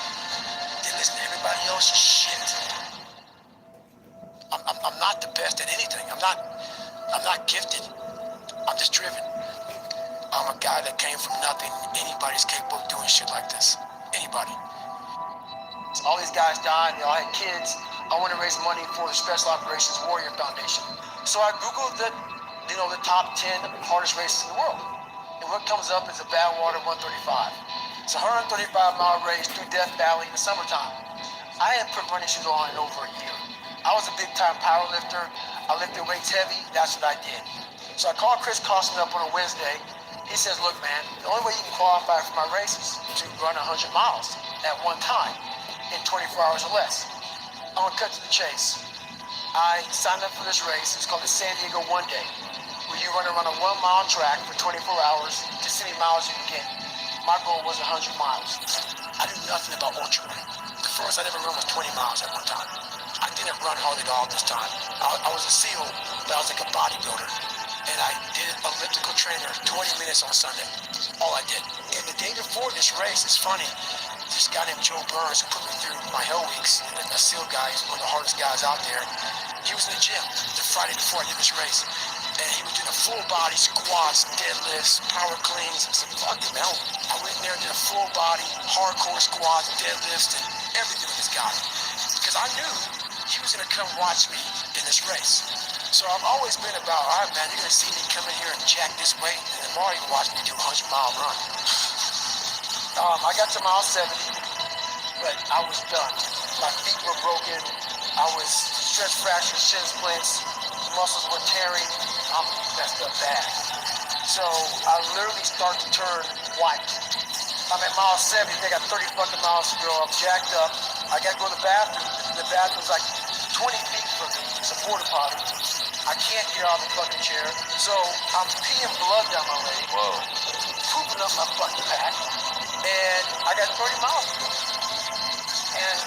They listen to everybody else's shit. I'm not the best at anything. I'm not gifted. I'm just driven. I'm a guy that came from nothing. Anybody's capable of doing shit like this. Anybody. All these guys died, they all had kids. I want to raise money for the Special Operations Warrior Foundation. So I Googled the top 10 hardest races in the world. And what comes up is a Badwater 135. It's a 135-mile race through Death Valley in the summertime. I hadn't put running shoes on in over a year. I was a big-time power lifter. I lifted weights heavy. That's what I did. So I called Chris Costin up on a Wednesday. He says, look, man, the only way you can qualify for my race is to run 100 miles at one time in 24 hours or less. I'm gonna cut to the chase. I signed up for this race. It's called the San Diego One Day, where you run around a 1-mile track for 24 hours, just any miles you can get. My goal was 100 miles. I knew nothing about ultra running. The furthest I ever run was 20 miles at one time. I didn't run hardly at all this time. I was a SEAL, but I was like a bodybuilder. And I did elliptical trainer 20 minutes on Sunday. All I did. And the day before this race, it's funny, this guy named Joe Burns, who put me through my Hell Weeks, a SEAL guy, he's one of the hardest guys out there. He was in the gym the Friday before I did this race. And he was doing a full body squats, deadlifts, power cleans. I said, fuck it, man. I went in there and did a full body, hardcore squats, deadlifts, and everything with this guy. Because I knew he was gonna come watch me in this race. So I've always been about, all right, man, you're gonna see me come in here and jack this weight, and tomorrow you can watch me do a 100-mile run. I got to mile 70, but I was done. My feet were broken. I was stress fractured, shin splints, muscles were tearing. I'm messed up bad. So I literally start to turn white. I'm at mile 70, they got 30 fucking miles to go. I'm jacked up. I gotta go to the bathroom. The bathroom's like 20 feet from me. It's a porta potty. I can't get out of the fucking chair. So I'm peeing blood down my leg. Whoa. Pooping up my fucking back. And I got 30 miles to go. And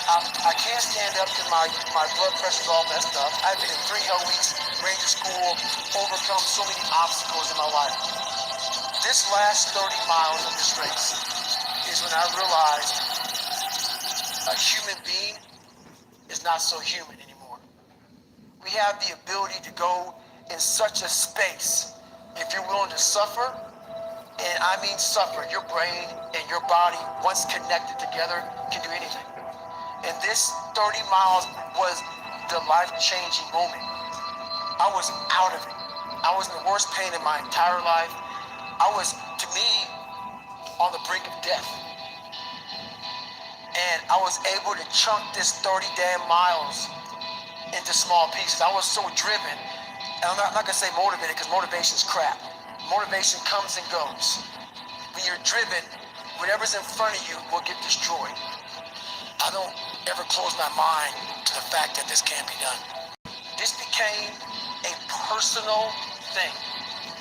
I can't stand up because my blood pressure's all messed up. I've been in 3 Hell Weeks, Ranger School, overcome so many obstacles in my life. This last 30 miles of this race is when I realized a human being is not so human anymore. We have the ability to go in such a space if you're willing to suffer. And I mean suffer. Your brain and your body, once connected together, can do anything. And this 30 miles was the life-changing moment. I was out of it. I was in the worst pain in my entire life. I was, to me, on the brink of death. And I was able to chunk this 30 damn miles into small pieces. I was so driven. And I'm not gonna say motivated, because motivation's crap. Motivation comes and goes. when you're driven, whatever's in front of you will get destroyed. I don't ever close my mind to the fact that this can't be done. This became a personal thing.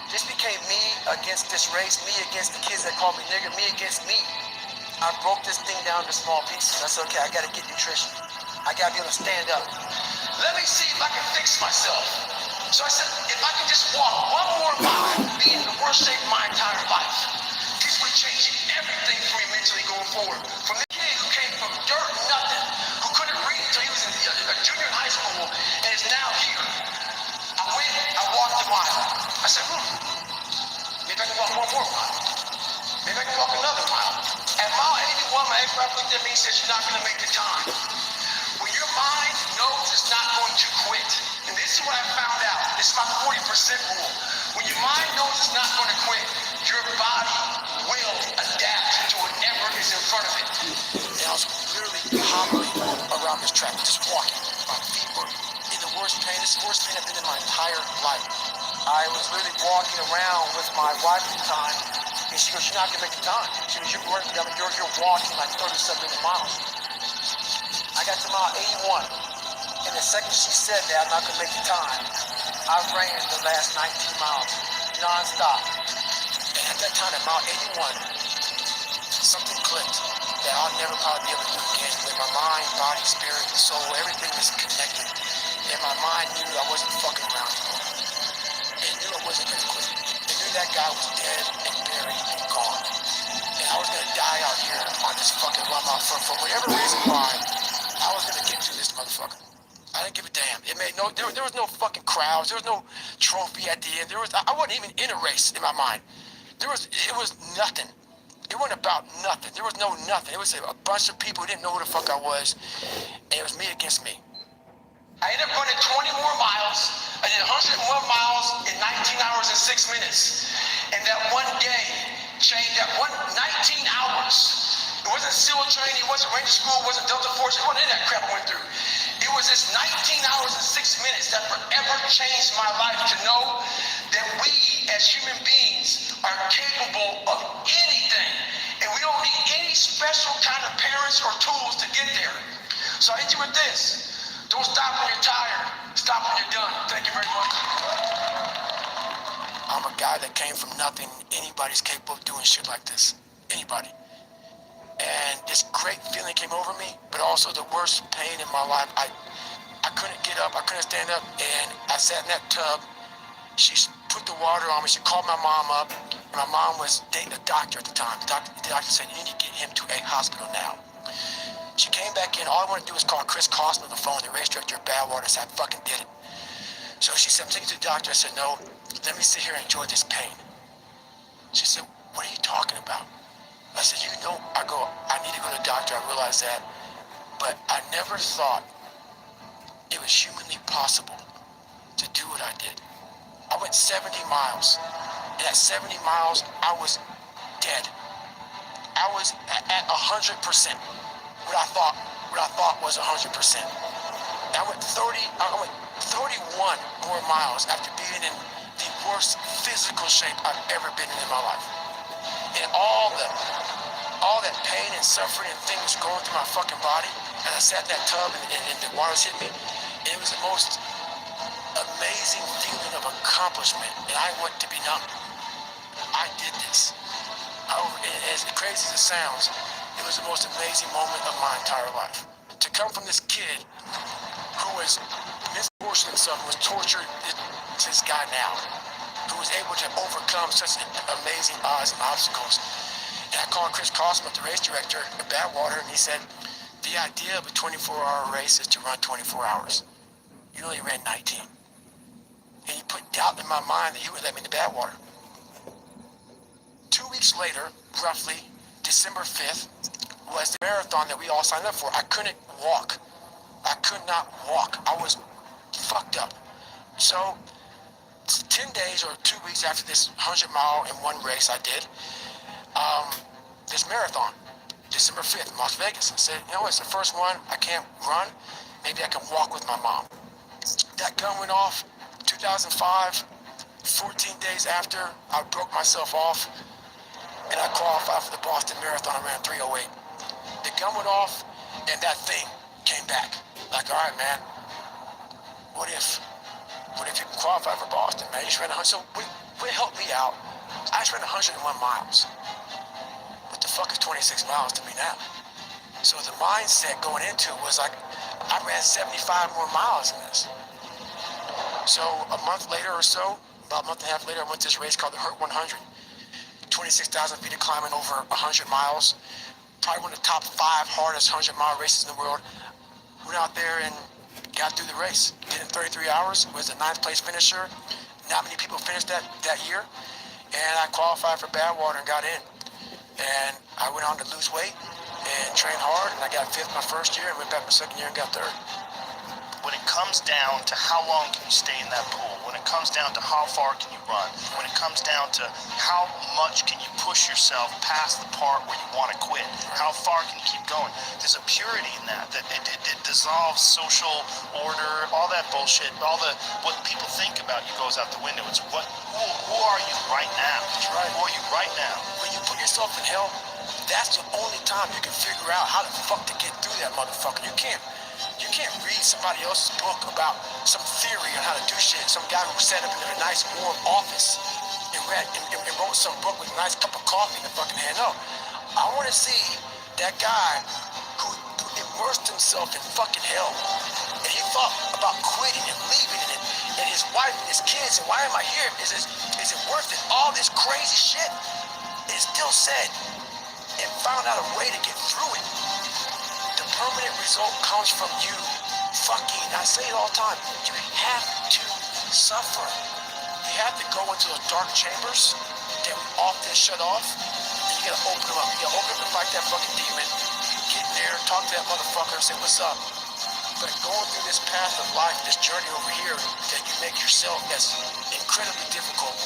This became me against this race, me against the kids that call me nigger, me against me. I broke this thing down to small pieces. I said, okay, I gotta get nutrition. I gotta be able to stand up. Let me see if I can fix myself. So I said, if I can just walk one more mile, be in the worst shape of my entire life, this would change everything for me mentally going forward. From the kid who came from dirt, nothing, who couldn't read until he was in a junior in high school, and is now here. I walked a mile. I said, maybe I can walk one more mile. Maybe I can walk another mile. At mile 81, my ex-wife looked at me and said, you're not going to make the time. When your mind knows it's not going to quit, and this is what I found out. This is my 40% rule. When your mind knows it's not going to quit, your body will adapt to whatever is in front of it. And I was literally hobbling around this track, just walking. My feet were in the worst pain. This is the worst pain I've been in my entire life. I was literally walking around with my wife at the time, and she goes, you're not going to make the time. She goes, you're walking like 37 miles. I got to mile 81, and the second she said that, I'm not going to make the time, I ran the last 19 miles, non-stop. And at that time, at mile 81, something clicked that I'll never probably be able to do again. With my mind, body, spirit, soul, everything is connected. And my mind knew I wasn't fucking around anymore. It knew I wasn't going to quit. It knew that guy was dead and buried and gone. And I was going to die out here on this fucking run mile for whatever reason why I was going to get to this motherfucker. I didn't give a damn. It made no, there was no fucking crowds. There was no trophy at the end. I wasn't even in a race in my mind. It was nothing. It wasn't about nothing. There was no nothing. It was a bunch of people who didn't know who the fuck I was. And it was me against me. I ended up running 20 more miles. I did 101 miles in 19 hours and 6 minutes. And that one day changed, that 19 hours. It wasn't SEAL training, it wasn't Ranger School, it wasn't Delta Force, it wasn't any of that crap I went through. It was this 19 hours and 6 minutes that forever changed my life to know that we as human beings are capable of anything. And we don't need any special kind of parents or tools to get there. So I hit you with this. Don't stop when you're tired. Stop when you're done. Thank you very much. I'm a guy that came from nothing. Anybody's capable of doing shit like this. Anybody. And this great feeling came over me, but also the worst pain in my life. I couldn't get up, I couldn't stand up, and I sat in that tub. She put the water on me, she called my mom up. My mom was dating a doctor at the time. The doctor said, you need to get him to a hospital now. She came back in, all I wanted to do was call Chris Costner on the phone, the race director of Badwater. I said, I fucking did it. So she said, I'm taking you to the doctor. I said, no, let me sit here and enjoy this pain. She said, what are you talking about? I said, you know, I need to go to the doctor, I realized that. But I never thought it was humanly possible to do what I did. I went 70 miles, and at 70 miles, I was dead. I was at 100%, what I thought was 100%. I went 31 more miles after being in the worst physical shape I've ever been in my life. And all that pain and suffering and things going through my fucking body, and I sat in that tub and the water's hit me, and it was the most amazing feeling of accomplishment, and I went to be numb. I did this. As crazy as it sounds, it was the most amazing moment of my entire life. To come from this kid who was misfortunate himself, was tortured to this guy now, who was able to overcome such amazing odds and obstacles. And I called Chris Costner, the race director at Badwater, and he said, the idea of a 24-hour race is to run 24 hours. You only ran 19. And he put doubt in my mind that he would let me into Badwater. 2 weeks later, roughly, December 5th, was the marathon that we all signed up for. I couldn't walk. I could not walk. I was fucked up. So, 10 days or 2 weeks after this 100-mile in one race I did, this marathon, December 5th, Las Vegas. I said, you know, it's the first one. I can't run. Maybe I can walk with my mom. That gun went off 2005. 14 days after, I broke myself off. and I qualified for the Boston Marathon. I ran 3:08. The gun went off, and that thing came back. Like, all right, man, what if you can qualify for Boston, man? You just ran 100. So what helped me out? I just ran 101 miles. What the fuck is 26 miles to me now? So the mindset going into it was like, I ran 75 more miles than this. So a month later or so, about a month and a half later, I went to this race called the Hurt 100. 26,000 feet of climbing over 100 miles. Probably one of the top 5 hardest 100-mile races in the world. Went out there and got through the race. Did it in 33 hours. Was a 9th place finisher. Not many people finished that year. And I qualified for Badwater and got in. And I went on to lose weight and train hard. And I got 5th my first year and went back my second year and got 3rd. When it comes down to how long can you stay in that pool, when it comes down to how far can you run, when it comes down to how much can you push yourself past the part where you want to quit, how far can you keep going, there's a purity in that it dissolves social order, all that bullshit, what people think about you goes out the window. It's who are you right now? That's right. Who are you right now? When you put yourself in hell, that's the only time you can figure out how the fuck to get through that motherfucker. You can't read somebody else's book about some theory on how to do shit. Some guy who sat up in a nice warm office and wrote some book with a nice cup of coffee in the fucking hand. No, I want to see that guy who immersed himself in fucking hell and he thought about quitting and leaving and his wife and his kids and why am I here? Is it worth it? All this crazy shit. And still said and found out a way to get through it. The permanent result comes from you fucking, I say it all the time, you have to suffer. You have to go into those dark chambers that we often shut off, and you gotta open them up. You gotta open up and fight that fucking demon, get in there, talk to that motherfucker and say, what's up? But going through this path of life, this journey over here that you make yourself, that's incredibly difficult.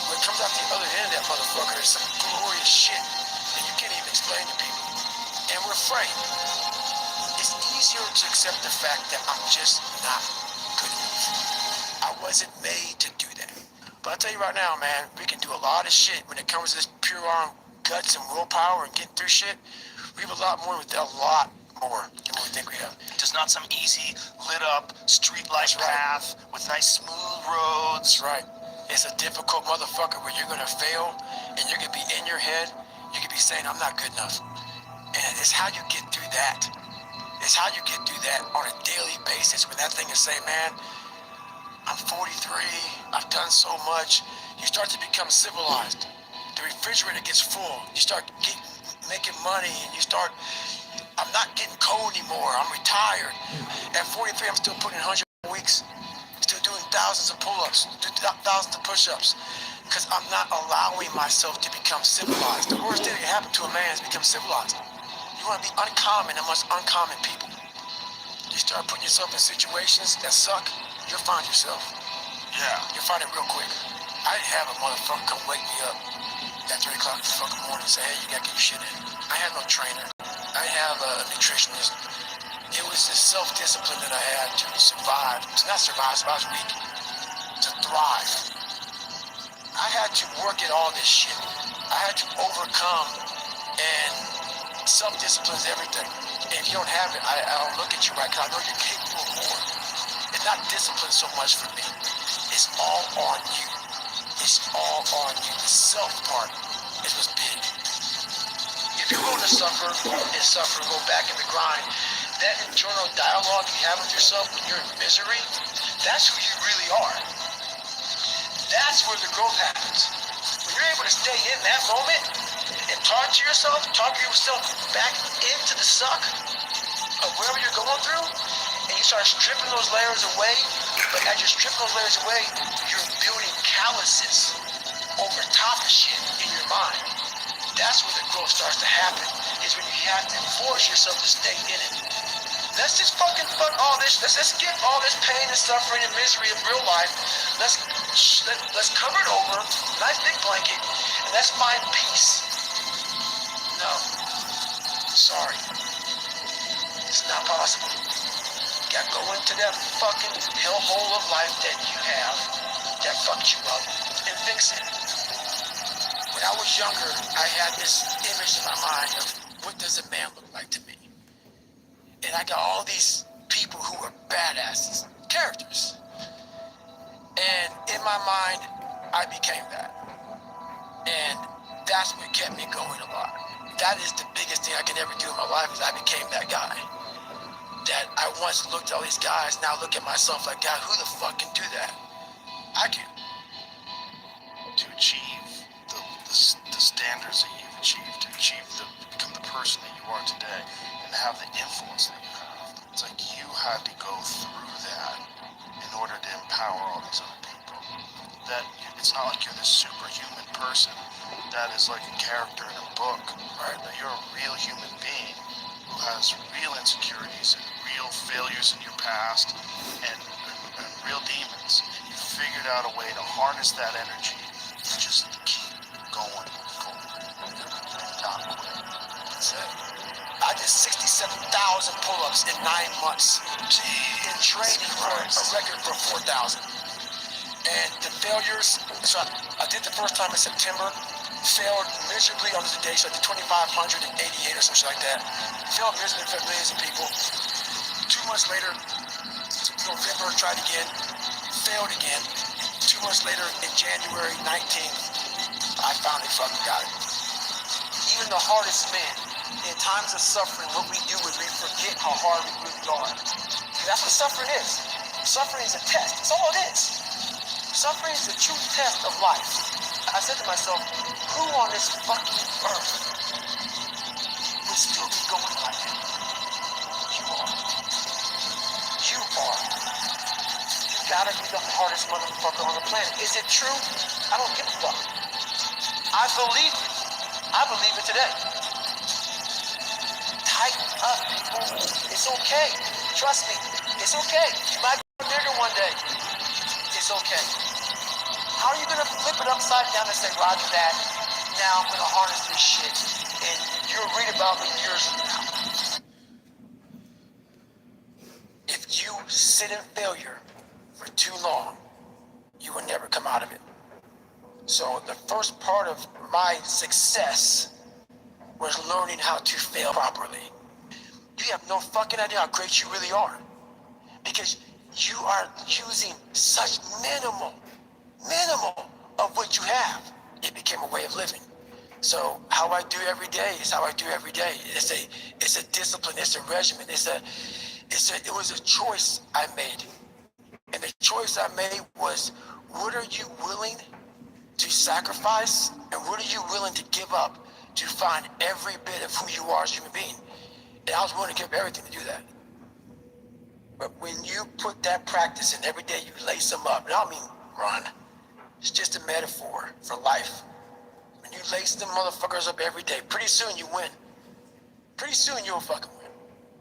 When it comes out the other end of that motherfucker, it's some glorious shit that you can't even explain to people. And we're afraid. It's easier to accept the fact that I'm just not good enough. I wasn't made to do that. But I'll tell you right now, man, we can do a lot of shit when it comes to this pure arm guts and willpower and getting through shit. We have a lot more with that, a lot more than what we think we have. There's not some easy, lit up, street-like path with nice smooth roads. That's right. It's a difficult motherfucker where you're gonna fail and you're gonna be in your head, you could be saying, I'm not good enough. And it's how you get through that. It's how you get through that on a daily basis when that thing is saying, man, I'm 43, I've done so much. You start to become civilized. The refrigerator gets full. You start making money and you start, I'm not getting cold anymore. I'm retired. At 43, I'm still putting in 100 weeks. Still doing thousands of pull-ups, thousands of push-ups. Because I'm not allowing myself to become civilized. The worst thing that can happen to a man is become civilized. You want to be uncommon amongst uncommon people. You start putting yourself in situations that suck, you'll find yourself. Yeah. You'll find it real quick. I didn't have a motherfucker come wake me up at 3 o'clock in the fucking morning and say, hey, you gotta get your shit in. I had no trainer. I didn't have a nutritionist. It was this self-discipline that I had to survive. To not survive, I was weak. To thrive. I had to work at all this shit. I had to overcome, and self-discipline is everything. And if you don't have it, I don't look at you right, because I know you're capable of more. It's not discipline so much for me. It's all on you. It's all on you. The self part is what's big. If you're willing to suffer and suffer, go back in the grind, that internal dialogue you have with yourself when you're in misery, that's who you really are. That's where the growth happens. When you're able to stay in that moment and talk yourself back into the suck of whatever you're going through, and you start stripping those layers away, but as you're stripping those layers away, you're building calluses over top of shit in your mind. That's where the growth starts to happen, is when you have to force yourself to stay in it. Let's just fucking fuck all this. Let's skip all this pain and suffering and misery of real life. Let's cover it over, nice big blanket, and let's find peace. No. Sorry. It's not possible. You gotta go into that fucking hellhole of life that you have that fucked you up and fix it. when I was younger, I had this image in my mind of what does a man look like to me? And I got all these people who were badasses, characters. And in my mind, I became that. And that's what kept me going a lot. That is the biggest thing I could ever do in my life is I became that guy. That I once looked at all these guys, now look at myself like, God, who the fuck can do that? I can. To achieve the standards that you've achieved, to become the person that you are today, and have the influence that you have. It's like you had to go through that in order to empower all these other people. That it's not like you're this superhuman person that is like a character in a book, right? That you're a real human being who has real insecurities and real failures in your past and real demons. And you figured out a way to harness that energy and just keep going forward and not quit. That's it. I did 67,000 pull-ups in 9 months. In training for a record for 4,000. And the failures, so I did the first time in September, failed miserably on the day, so I did 2,588 or something like that. Failed miserably for millions of people. 2 months later, November, tried again, failed again. 2 months later, in January 19th, I finally fucking got it. Even the hardest men, in times of suffering, what we do is we forget how hard we really are. That's what suffering is. Suffering is a test. That's all it is. Suffering is the true test of life. I said to myself, who on this fucking earth would still be going like that? You are. You are. You gotta be the hardest motherfucker on the planet. Is it true? I don't give a fuck. I believe it. I believe it today. Tighten up, people. It's okay. Trust me. It's okay. You might be bigger one day. It's okay. How are you gonna flip it upside down and say, Roger that, now I'm gonna harness this shit, and you'll read about me years from now. If you sit in failure for too long, you will never come out of it. So the first part of my success was learning how to fail properly. You have no fucking idea how great you really are, because you are using such minimal of what you have. It became a way of living. So how I do every day is how I do every day. It's a discipline. It's a regimen. It was a choice I made, and the choice I made was, what are you willing to sacrifice, and what are you willing to give up to find every bit of who you are as a human being? And I was willing to give everything to do that. But when you put that practice in every day, you lace them up. And I don't mean run. It's just a metaphor for life. When you lace them motherfuckers up every day, pretty soon you win. Pretty soon you'll fucking win.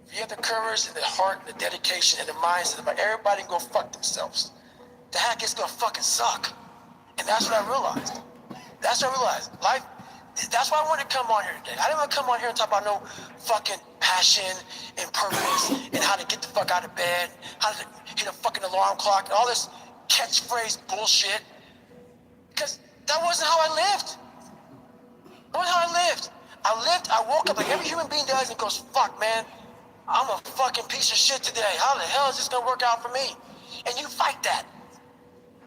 If you have the courage and the heart and the dedication and the mindset about everybody can go fuck themselves, the heck is gonna fucking suck. And that's what I realized. That's what I realized. Life, that's why I wanted to come on here today. I didn't want to come on here and talk about no fucking passion and purpose and how to get the fuck out of bed, how to hit a fucking alarm clock and all this catchphrase bullshit. Because that wasn't how I lived. That wasn't how I lived. I woke up like every human being does and goes, fuck, man, I'm a fucking piece of shit today. How the hell is this gonna work out for me? And you fight that.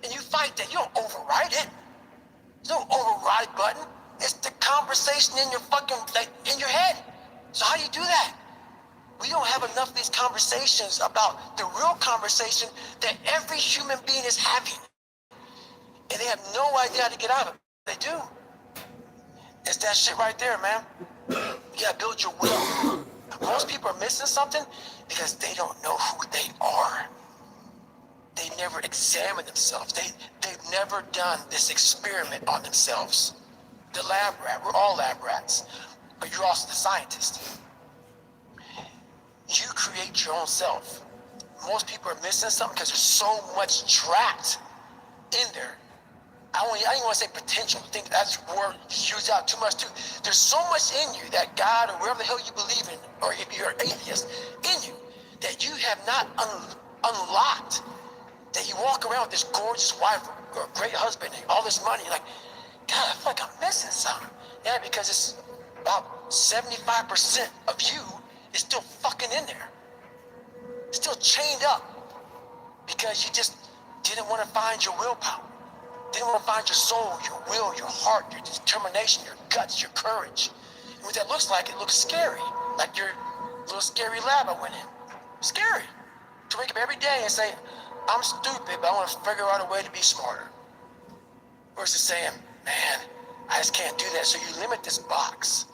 And you fight that. You don't override it. There's no override button. It's the conversation in your fucking, like, in your head. So how do you do that? We don't have enough of these conversations about the real conversation that every human being is having. And they have no idea how to get out of it. They do. It's that shit right there, man. You gotta build your will. Most people are missing something because they don't know who they are. They never examine themselves. They've never done this experiment on themselves. The lab rat, we're all lab rats, but you're also the scientist. You create your own self. Most people are missing something because there's so much trapped in there. I don't even want to say potential. I think that's word used out too much too. There's so much in you that God or whatever the hell you believe in, or if you're an atheist, in you that you have not unlocked. That you walk around with this gorgeous wife or a great husband and all this money, like, God, I feel like I'm missing something. Yeah, because it's about 75% of you is still fucking in there. Still chained up. Because you just didn't want to find your willpower. Didn't want to find your soul, your will, your heart, your determination, your guts, your courage. And what that looks like, it looks scary. Like your little scary lab I went in. Scary. To wake up every day and say, I'm stupid, but I want to figure out a way to be smarter. Versus saying, man, I just can't do that. So you limit this box.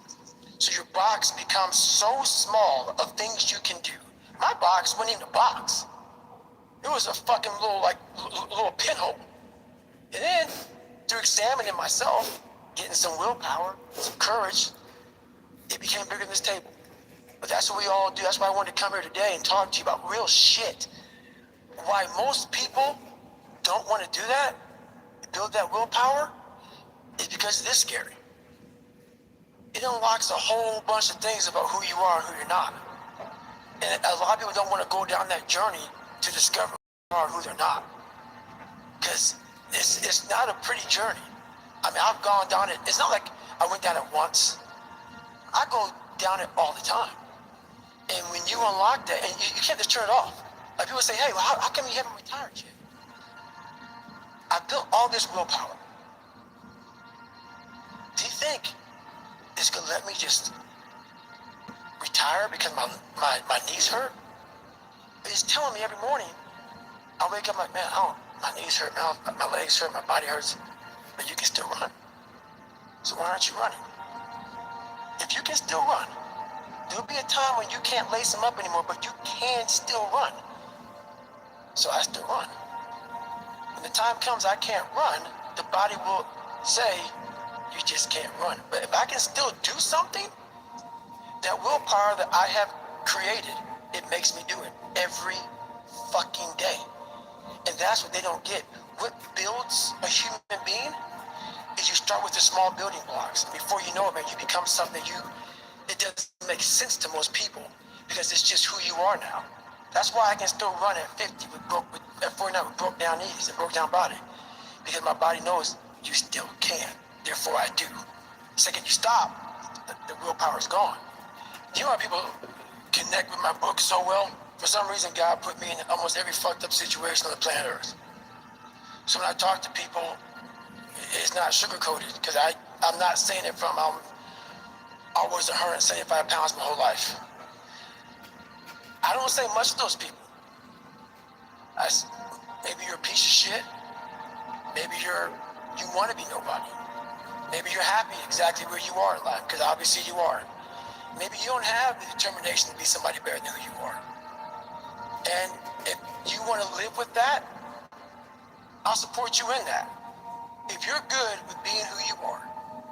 So your box becomes so small of things you can do. My box wasn't even a box. It was a fucking little pinhole. And then, through examining myself, getting some willpower, some courage, it became bigger than this table. But that's what we all do. That's why I wanted to come here today and talk to you about real shit. Why most people don't want to do that, build that willpower, is because it is scary. It unlocks a whole bunch of things about who you are and who you're not. And a lot of people don't want to go down that journey to discover who they are and who they're not. Because it's not a pretty journey. I mean, I've gone down it. It's not like I went down it once. I go down it all the time. And when you unlock that, and you can't just turn it off. Like people say, hey, well, how come you haven't retired yet? I built all this willpower. Do you think this could let me just retire because my knees hurt? It's telling me every morning. I wake up like, man, my knees hurt now, my legs hurt, my body hurts, but you can still run. So why aren't you running? If you can still run, there'll be a time when you can't lace them up anymore, but you can still run. So I still run. When the time comes I can't run, the body will say, you just can't run. But if I can still do something, that willpower that I have created, it makes me do it every fucking day. And that's what they don't get. What builds a human being is you start with the small building blocks. Before you know it, man, you become something it doesn't make sense to most people because it's just who you are now. That's why I can still run at 50 at 49 with broke down knees and broke down body. Because my body knows you still can. Therefore I do. The second you stop, the willpower is gone. You know how people connect with my book so well? For some reason, God put me in almost every fucked up situation on the planet Earth. So when I talk to people, it's not sugar-coated, because I'm not saying it from, I was 175 pounds my whole life. I don't say much to those people. Maybe you're a piece of shit. Maybe you want to be nobody. Maybe you're happy exactly where you are in life, because obviously you are. Maybe you don't have the determination to be somebody better than who you are. And if you want to live with that, I'll support you in that. If you're good with being who you are,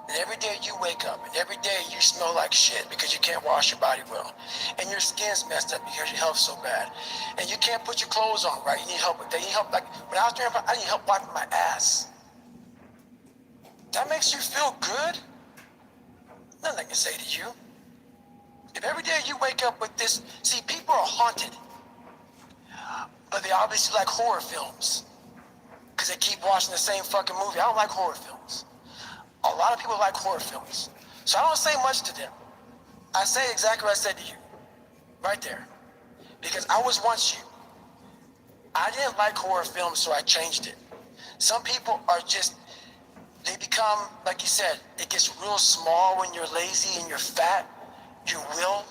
and every day you wake up, and every day you smell like shit because you can't wash your body well, and your skin's messed up because your health's so bad, and you can't put your clothes on right, you need help with that. You need help, like when I was doing, I need help wiping my ass. That makes you feel good? Nothing I can say to you. If every day you wake up with this, see, people are haunted, but they obviously like horror films because they keep watching the same fucking movie. I don't like horror films. A lot of people like horror films. So I don't say much to them. I say exactly what I said to you, right there, because I was once you. I didn't like horror films, so I changed it. Some people are just, they become, like you said, it gets real small when you're lazy and you're fat. Your will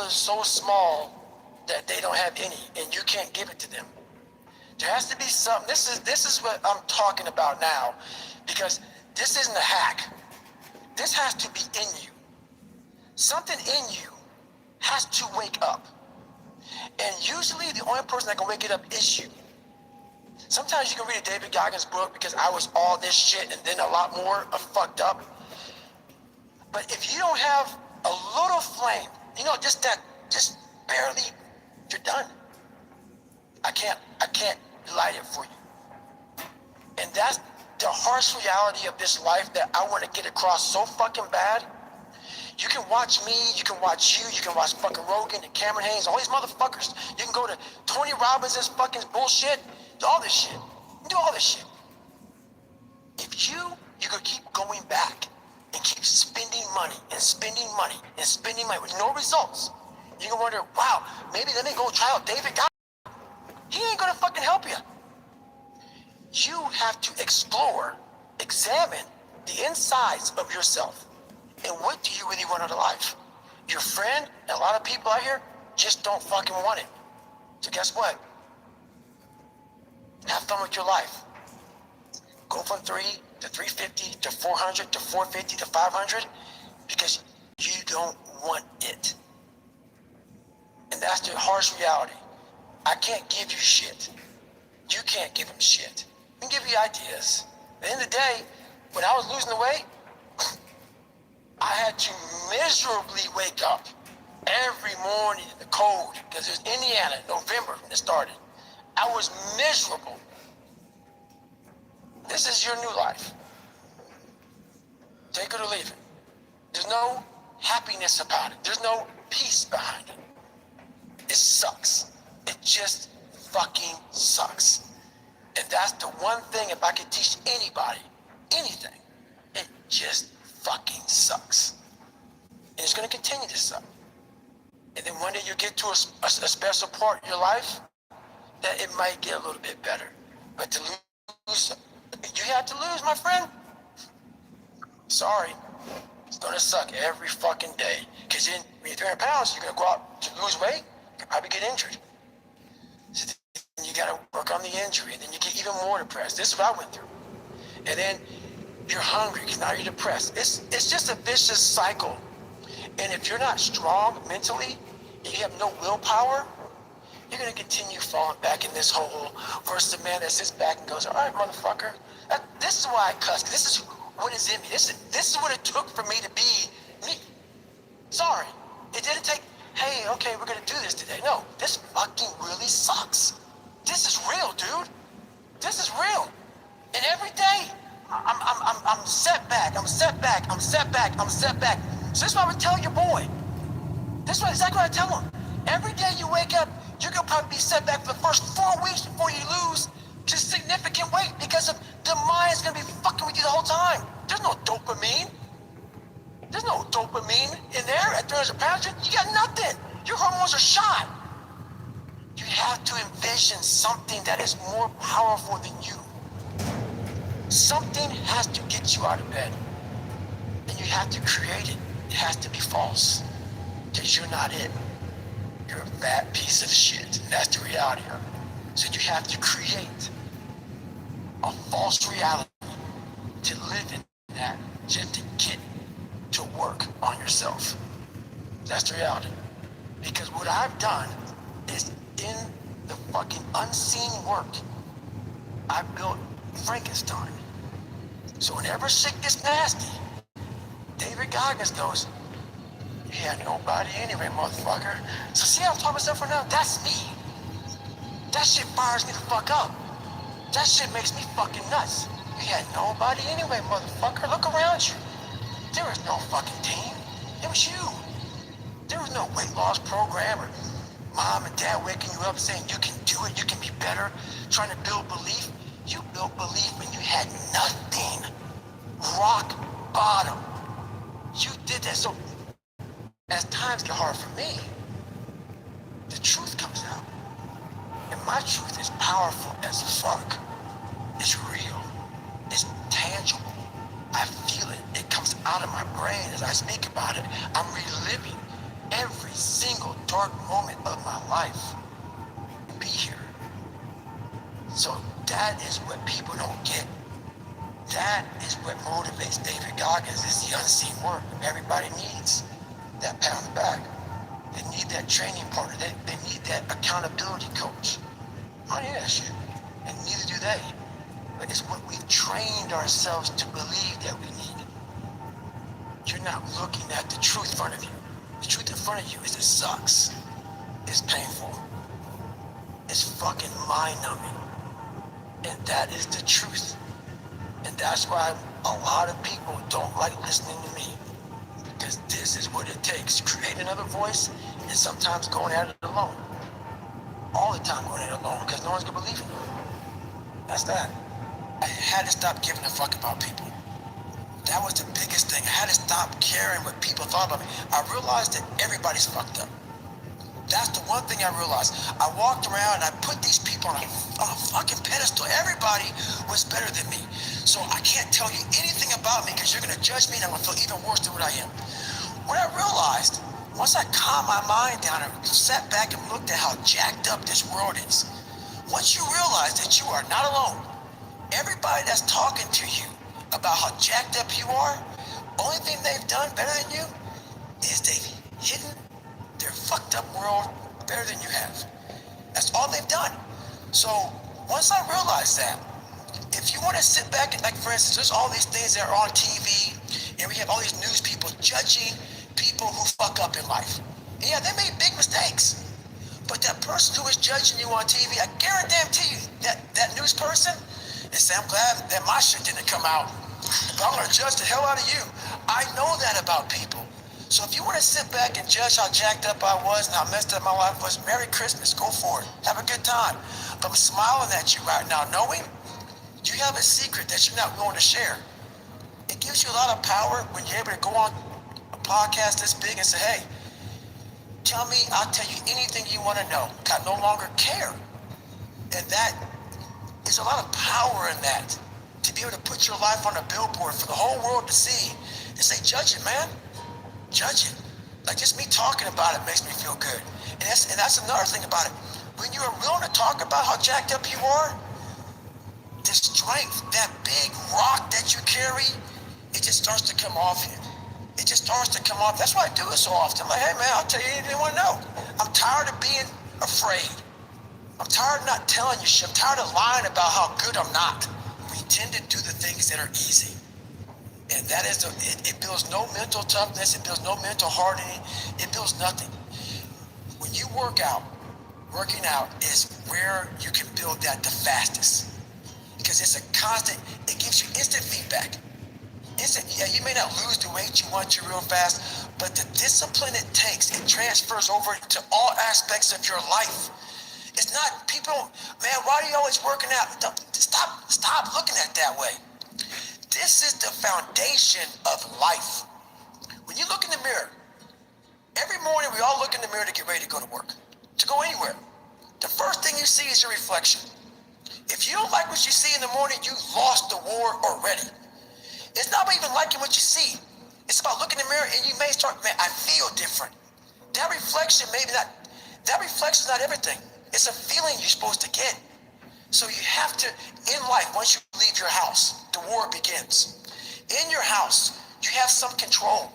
is so small that they don't have any, and you can't give it to them. There has to be something. This is what I'm talking about now, because this isn't a hack. This has to be in you. Something in you has to wake up. And usually the only person that can wake it up is you. Sometimes you can read a David Goggins book because I was all this shit and then a lot more of fucked up. But if you don't have a little flame, just barely, you're done. I can't light it for you. And that's the harsh reality of this life that I want to get across so fucking bad. You can watch me, you can watch you can watch fucking Rogan and Cameron Haynes, all these motherfuckers. You can go to Tony Robbins' fucking bullshit, do all this shit. You do all this shit. If you're gonna keep going back and keep spending money and spending money and spending money with no results, you're gonna wonder, wow, maybe let me go try out David Goggins. He ain't gonna fucking help you. You have to explore, examine the insides of yourself. And what do you really want out of life? Your friend and a lot of people out here just don't fucking want it. So guess what? Have fun with your life. Go from 3 to 350 to 400 to 450 to 500 because you don't want it. And that's the harsh reality. I can't give you shit. You can't give them shit. I can give you ideas. At the end of the day, when I was losing the weight, I had to miserably wake up every morning in the cold because it was Indiana, November when it started. I was miserable. This is your new life. Take it or leave it. There's no happiness about it. There's no peace behind it. It sucks. It just fucking sucks. And that's the one thing, if I could teach anybody anything, it just fucking sucks. And it's gonna continue to suck. And then one day you get to a special part in your life that it might get a little bit better. But to lose, you have to lose, my friend. Sorry, it's gonna suck every fucking day. Cause then when you're 300 pounds, you're gonna go out to lose weight, you probably get injured. So then you gotta work on the injury, and then you get even more depressed. This is what I went through. And then you're hungry, because now you're depressed. It's just a vicious cycle. And if you're not strong mentally, and you have no willpower, you're gonna continue falling back in this hole versus the man that sits back and goes, all right, motherfucker. This is why I cuss. This is what is in me. This is what it took for me to be me. Sorry. It didn't take, hey, okay, we're gonna do this today. No, this fucking really sucks. This is real, dude. This is real. And every day, I'm set back, I'm set back, I'm set back, I'm set back. So this is what I would tell your boy. This is exactly what I tell him. Every day you wake up, you're gonna probably be set back for the first 4 weeks before you lose just significant weight because of the mind's gonna be fucking with you the whole time. There's no dopamine. There's no dopamine in there at 300 pounds. You got nothing. Your hormones are shot. You have to envision something that is more powerful than you. Something has to get you out of bed. And you have to create it. It has to be false. Because you're not it. You're a fat piece of shit. And that's the reality of it. So you have to create a false reality to live in that, just to get to work on yourself. That's the reality. Because what I've done is in the fucking unseen work, I built Frankenstein. So whenever shit gets nasty, David Goggins goes, you had nobody anyway, motherfucker. So see how I'm talking myself right now? That's me. That shit fires me the fuck up. That shit makes me fucking nuts. You had nobody anyway, motherfucker. Look around you. There was no fucking team. It was you. There was no weight loss program or mom and dad waking you up saying you can do it, you can be better, trying to build belief. You built belief when you had nothing. Rock bottom. You did that. So as times get hard for me, the truth comes out. And my truth is powerful as fuck. It's real. It's tangible. I feel it. It comes out of my brain as I speak about it. I'm reliving every single dark moment of my life. Be here. So that is what people don't get. That is what motivates David Goggins, is the unseen work. Everybody needs that pat on the back. They need that training partner. They need that accountability coach. I need that shit. And neither do they. But it's what we've trained ourselves to believe that we need. You're not looking at the truth in front of you. The truth in front of you is it sucks. It's painful. It's fucking mind-numbing. And that is the truth. And that's why a lot of people don't like listening to me. Because this is what it takes. Create another voice, and sometimes going at it alone. All the time going at it alone, because no one's gonna believe in you. That's that. I had to stop giving a fuck about people. That was the biggest thing. I had to stop caring what people thought about me. I realized that everybody's fucked up. That's the one thing I realized. I walked around and I put these people on a fucking pedestal. Everybody was better than me. So I can't tell you anything about me because you're gonna judge me and I'm gonna feel even worse than what I am. What I realized, once I calmed my mind down and sat back and looked at how jacked up this world is, once you realize that you are not alone, everybody that's talking to you about how jacked up you are, only thing they've done better than you is they've hidden their fucked up world better than you have. That's all they've done. So once I realized that, if you want to sit back and, like for instance, there's all these things that are on TV, and we have all these news people judging people who fuck up in life. And yeah, they made big mistakes. But that person who is judging you on TV, I guarantee you that news person, they say, I'm glad that my shit didn't come out. But I'm gonna judge the hell out of you. I know that about people. So if you want to sit back and judge how jacked up I was and how messed up my life was, Merry Christmas, go for it. Have a good time. But I'm smiling at you right now, knowing you have a secret that you're not willing to share. It gives you a lot of power when you're able to go on a podcast this big and say, hey, tell me, I'll tell you anything you want to know. I no longer care. And that is a lot of power in that. To be able to put your life on a billboard for the whole world to see and say, judge it, man. Judge it. Like just me talking about it makes me feel good. And that's another thing about it. When you are willing to talk about how jacked up you are, the strength, that big rock that you carry, it just starts to come off you. It just starts to come off. That's why I do it so often. I'm like, hey man, I'll tell you anything you want to know. I'm tired of being afraid. I'm tired of not telling you shit. I'm tired of lying about how good I'm not. We tend to do the things that are easy. And that is, it builds no mental toughness, it builds no mental hardening, it builds nothing. When you work out, working out is where you can build that the fastest. Because it's a constant, it gives you instant feedback. Instant, yeah, you may not lose the weight you want to real fast, but the discipline it takes, it transfers over to all aspects of your life. It's not, people, man, why are you always working out? Stop looking at it that way. This is the foundation of life. When you look in the mirror, every morning we all look in the mirror to get ready to go to work, to go anywhere. The first thing you see is your reflection. If you don't like what you see in the morning, you lost the war already. It's not about even liking what you see. It's about looking in the mirror and you may start, man, I feel different. That reflection is not everything. It's a feeling you're supposed to get. So you have to, in life, once you leave your house, the war begins. In your house, you have some control.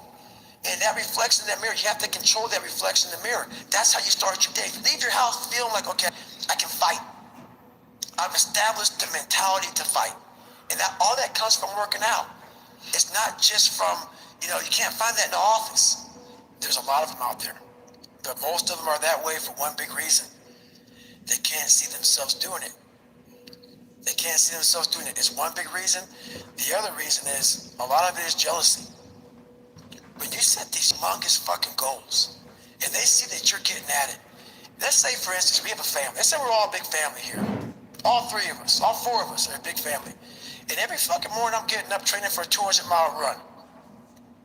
And that reflection in that mirror, you have to control that reflection in the mirror. That's how you start your day. Leave your house feeling like, okay, I can fight. I've established the mentality to fight. And that all that comes from working out. It's not just from, you can't find that in the office. There's a lot of them out there. But most of them are that way for one big reason. They can't see themselves doing it. They can't see themselves doing it. It's one big reason. The other reason is, a lot of it is jealousy. When you set these humongous fucking goals, and they see that you're getting at it, let's say, for instance, we have a family. Let's say we're all a big family here. All three of us, all four of us are a big family. And every fucking morning I'm getting up training for a 200-mile run.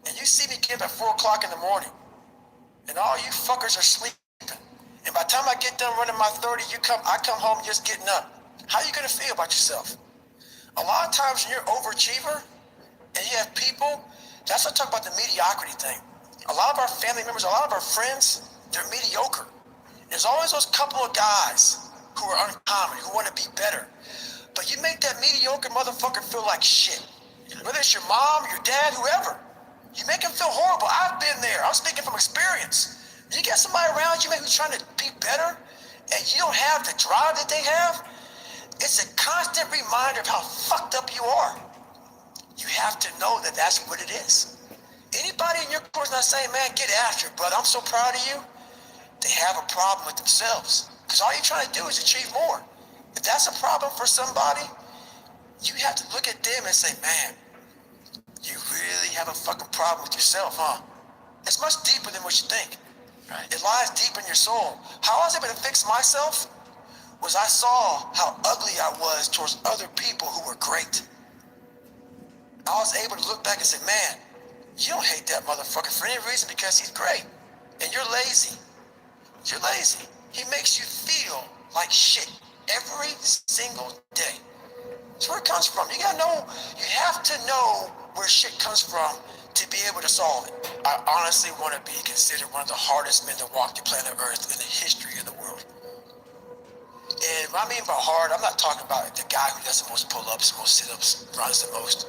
And you see me get up at 4 o'clock in the morning. And all you fuckers are sleeping. And by the time I get done running my 30, I come home just getting up. How are you gonna feel about yourself? A lot of times when you're an overachiever and you have people, that's what I talk about the mediocrity thing. A lot of our family members, a lot of our friends, they're mediocre. There's always those couple of guys who are uncommon, who want to be better. But you make that mediocre motherfucker feel like shit. Whether it's your mom, your dad, whoever. You make him feel horrible. I've been there. I'm speaking from experience. You get somebody around you who's trying to be better, and you don't have the drive that they have, it's a constant reminder of how fucked up you are. You have to know that that's what it is. Anybody in your course not saying, man, get after it, brother, I'm so proud of you, they have a problem with themselves. Because all you're trying to do is achieve more. If that's a problem for somebody, you have to look at them and say, man, you really have a fucking problem with yourself, huh? It's much deeper than what you think. Right. It lies deep in your soul. How I was able to fix myself was I saw how ugly I was towards other people who were great. I was able to look back and say, man, you don't hate that motherfucker for any reason because he's great. And you're lazy. You're lazy. He makes you feel like shit every single day. That's where it comes from. You gotta know, you have to know where shit comes from to be able to solve it. I honestly want to be considered one of the hardest men to walk the planet Earth in the history of the world. And what I mean by hard, I'm not talking about the guy who does the most pull-ups, most sit-ups, runs the most.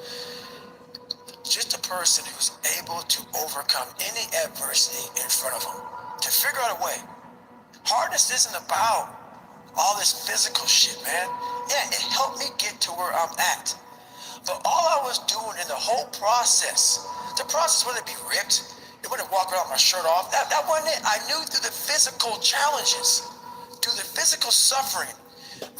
Just a person who's able to overcome any adversity in front of him, to figure out a way. Hardness isn't about all this physical shit, man. Yeah, it helped me get to where I'm at. But all I was doing in the whole process, the process wouldn't be ripped, it wouldn't walk around with my shirt off. That wasn't it. I knew through the physical challenges, through the physical suffering,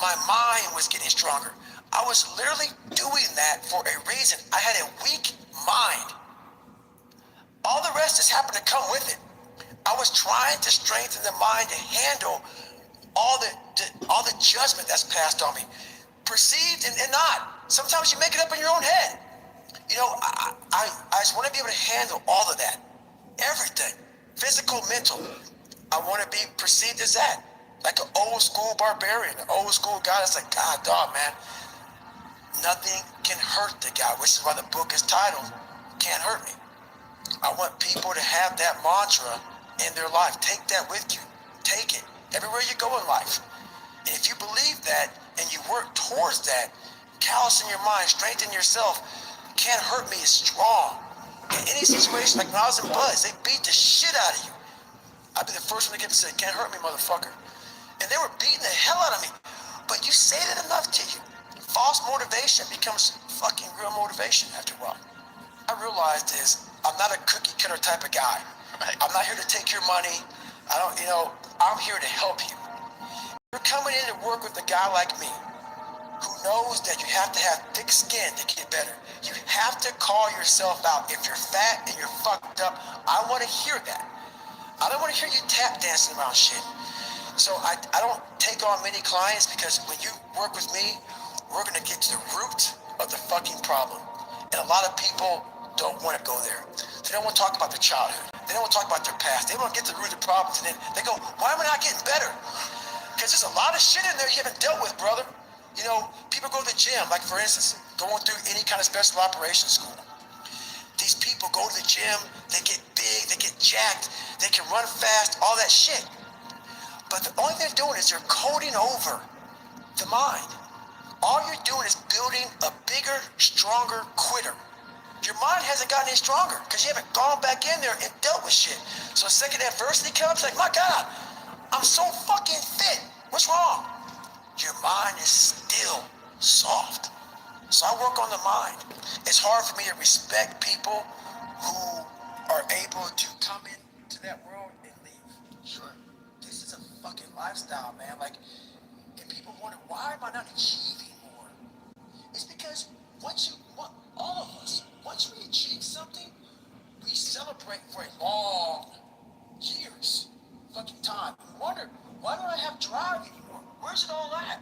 my mind was getting stronger. I was literally doing that for a reason. I had a weak mind. All the rest just happened to come with it. I was trying to strengthen the mind to handle all the judgment that's passed on me, perceived and not. Sometimes you make it up in your own head. You know, I just want to be able to handle all of that, everything, physical, mental. I want to be perceived as that, like an old school barbarian, an old school guy that's like, God, dog, man, nothing can hurt the guy, which is why the book is titled Can't Hurt Me. I want people to have that mantra in their life. Take that with you. Take it everywhere you go in life. And if you believe that and you work towards that, callous in your mind, strengthen yourself, Can't Hurt Me is strong. In any situation, like when I was in Buzz, they beat the shit out of you. I'd be the first one to get to say, can't hurt me, motherfucker. And they were beating the hell out of me. But you say it enough to you. False motivation becomes fucking real motivation after a while. I realized is I'm not a cookie cutter type of guy. I'm not here to take your money. I'm here to help you. You're coming in to work with a guy like me who knows that you have to have thick skin to get better. You have to call yourself out. If you're fat and you're fucked up, I want to hear that. I don't want to hear you tap dancing around shit. So I don't take on many clients because when you work with me, we're going to get to the root of the fucking problem. And a lot of people don't want to go there. They don't want to talk about their childhood. They don't want to talk about their past. They want to get to the root of the problems, and then they go, why am I not getting better? Because there's a lot of shit in there you haven't dealt with, brother. You know, people go to the gym, like for instance, going through any kind of special operations school. These people go to the gym, they get big, they get jacked, they can run fast, all that shit. But the only thing they're doing is they're coding over the mind. All you're doing is building a bigger, stronger quitter. Your mind hasn't gotten any stronger because you haven't gone back in there and dealt with shit. So the second adversity comes, like, my God, I'm so fucking fit. What's wrong? Your mind is still soft. So I work on the mind. It's hard for me to respect people who are able to come into that world and leave. Sure, this is a fucking lifestyle, man. Like, and people wonder, why am I not achieving more? It's because all of us, once we achieve something, we celebrate for a long years, fucking time. We wonder, why don't I have drive anymore? Where's it all at?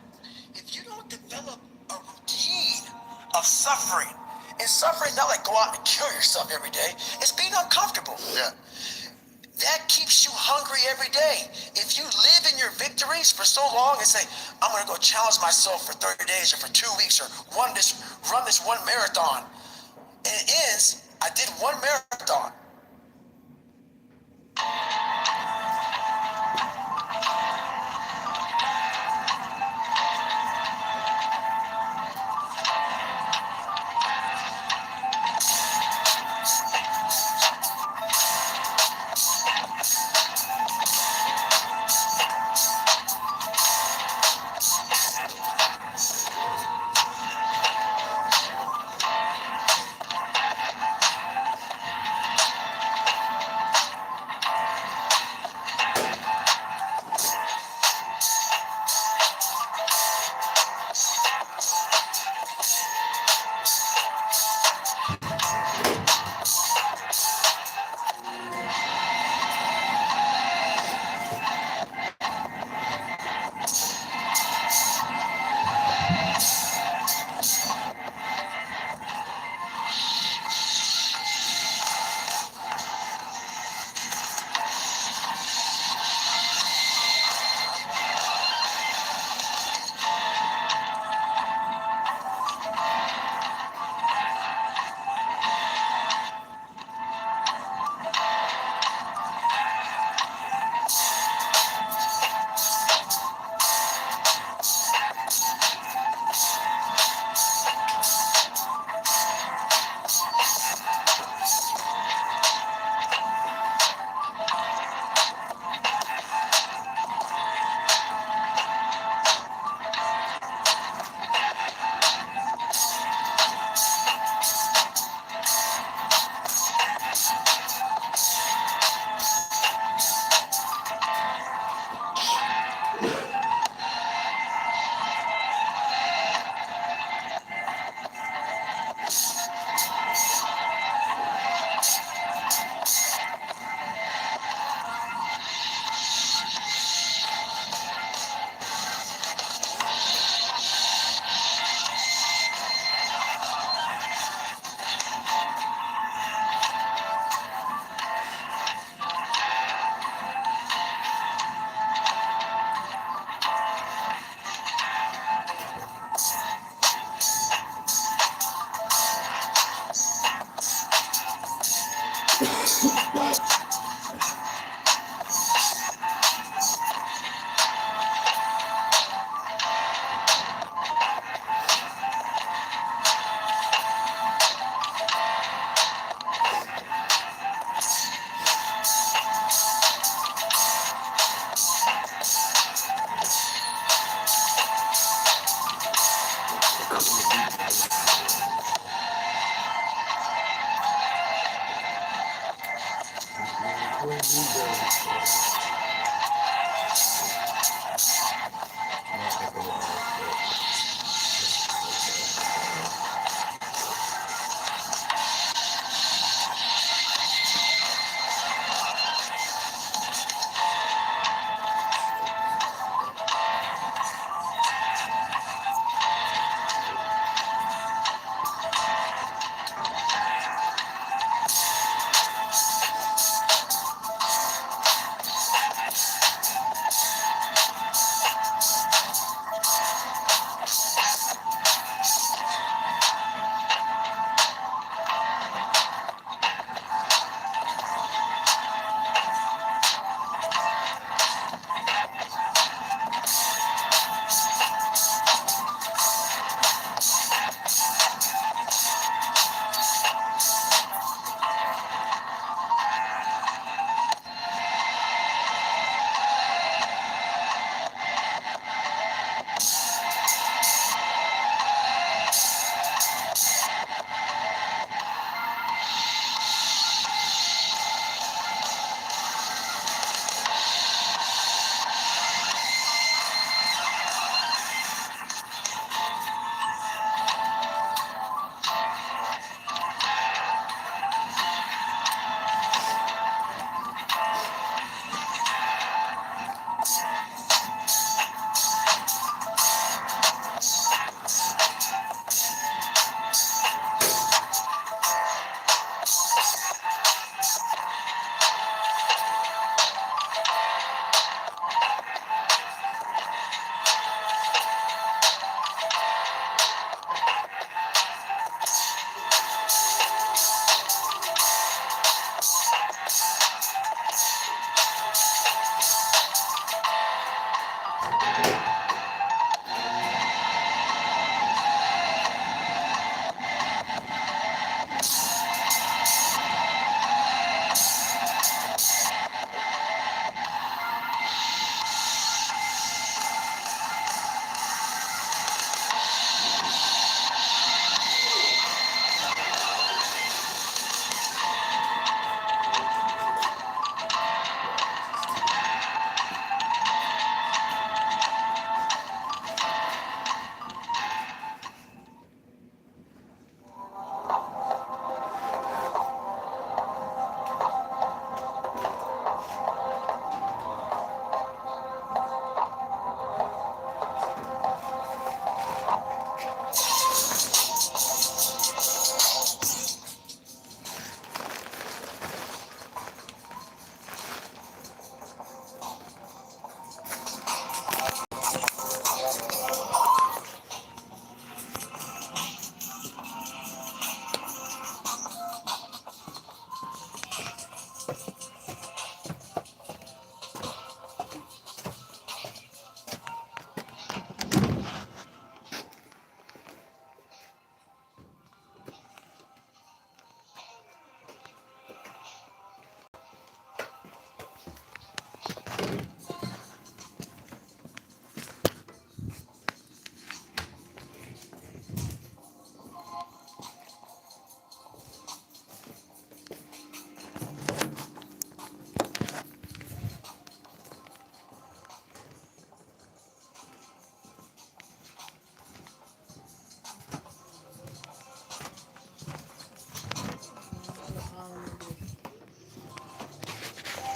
If you don't develop a routine of suffering, and suffering not like go out and kill yourself every day, it's being uncomfortable. Yeah. That keeps you hungry every day. If you live in your victories for so long and say, I'm gonna go challenge myself for 30 days or for 2 weeks or run this one marathon, and it ends, I did one marathon.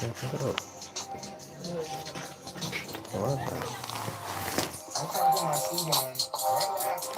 Check it out.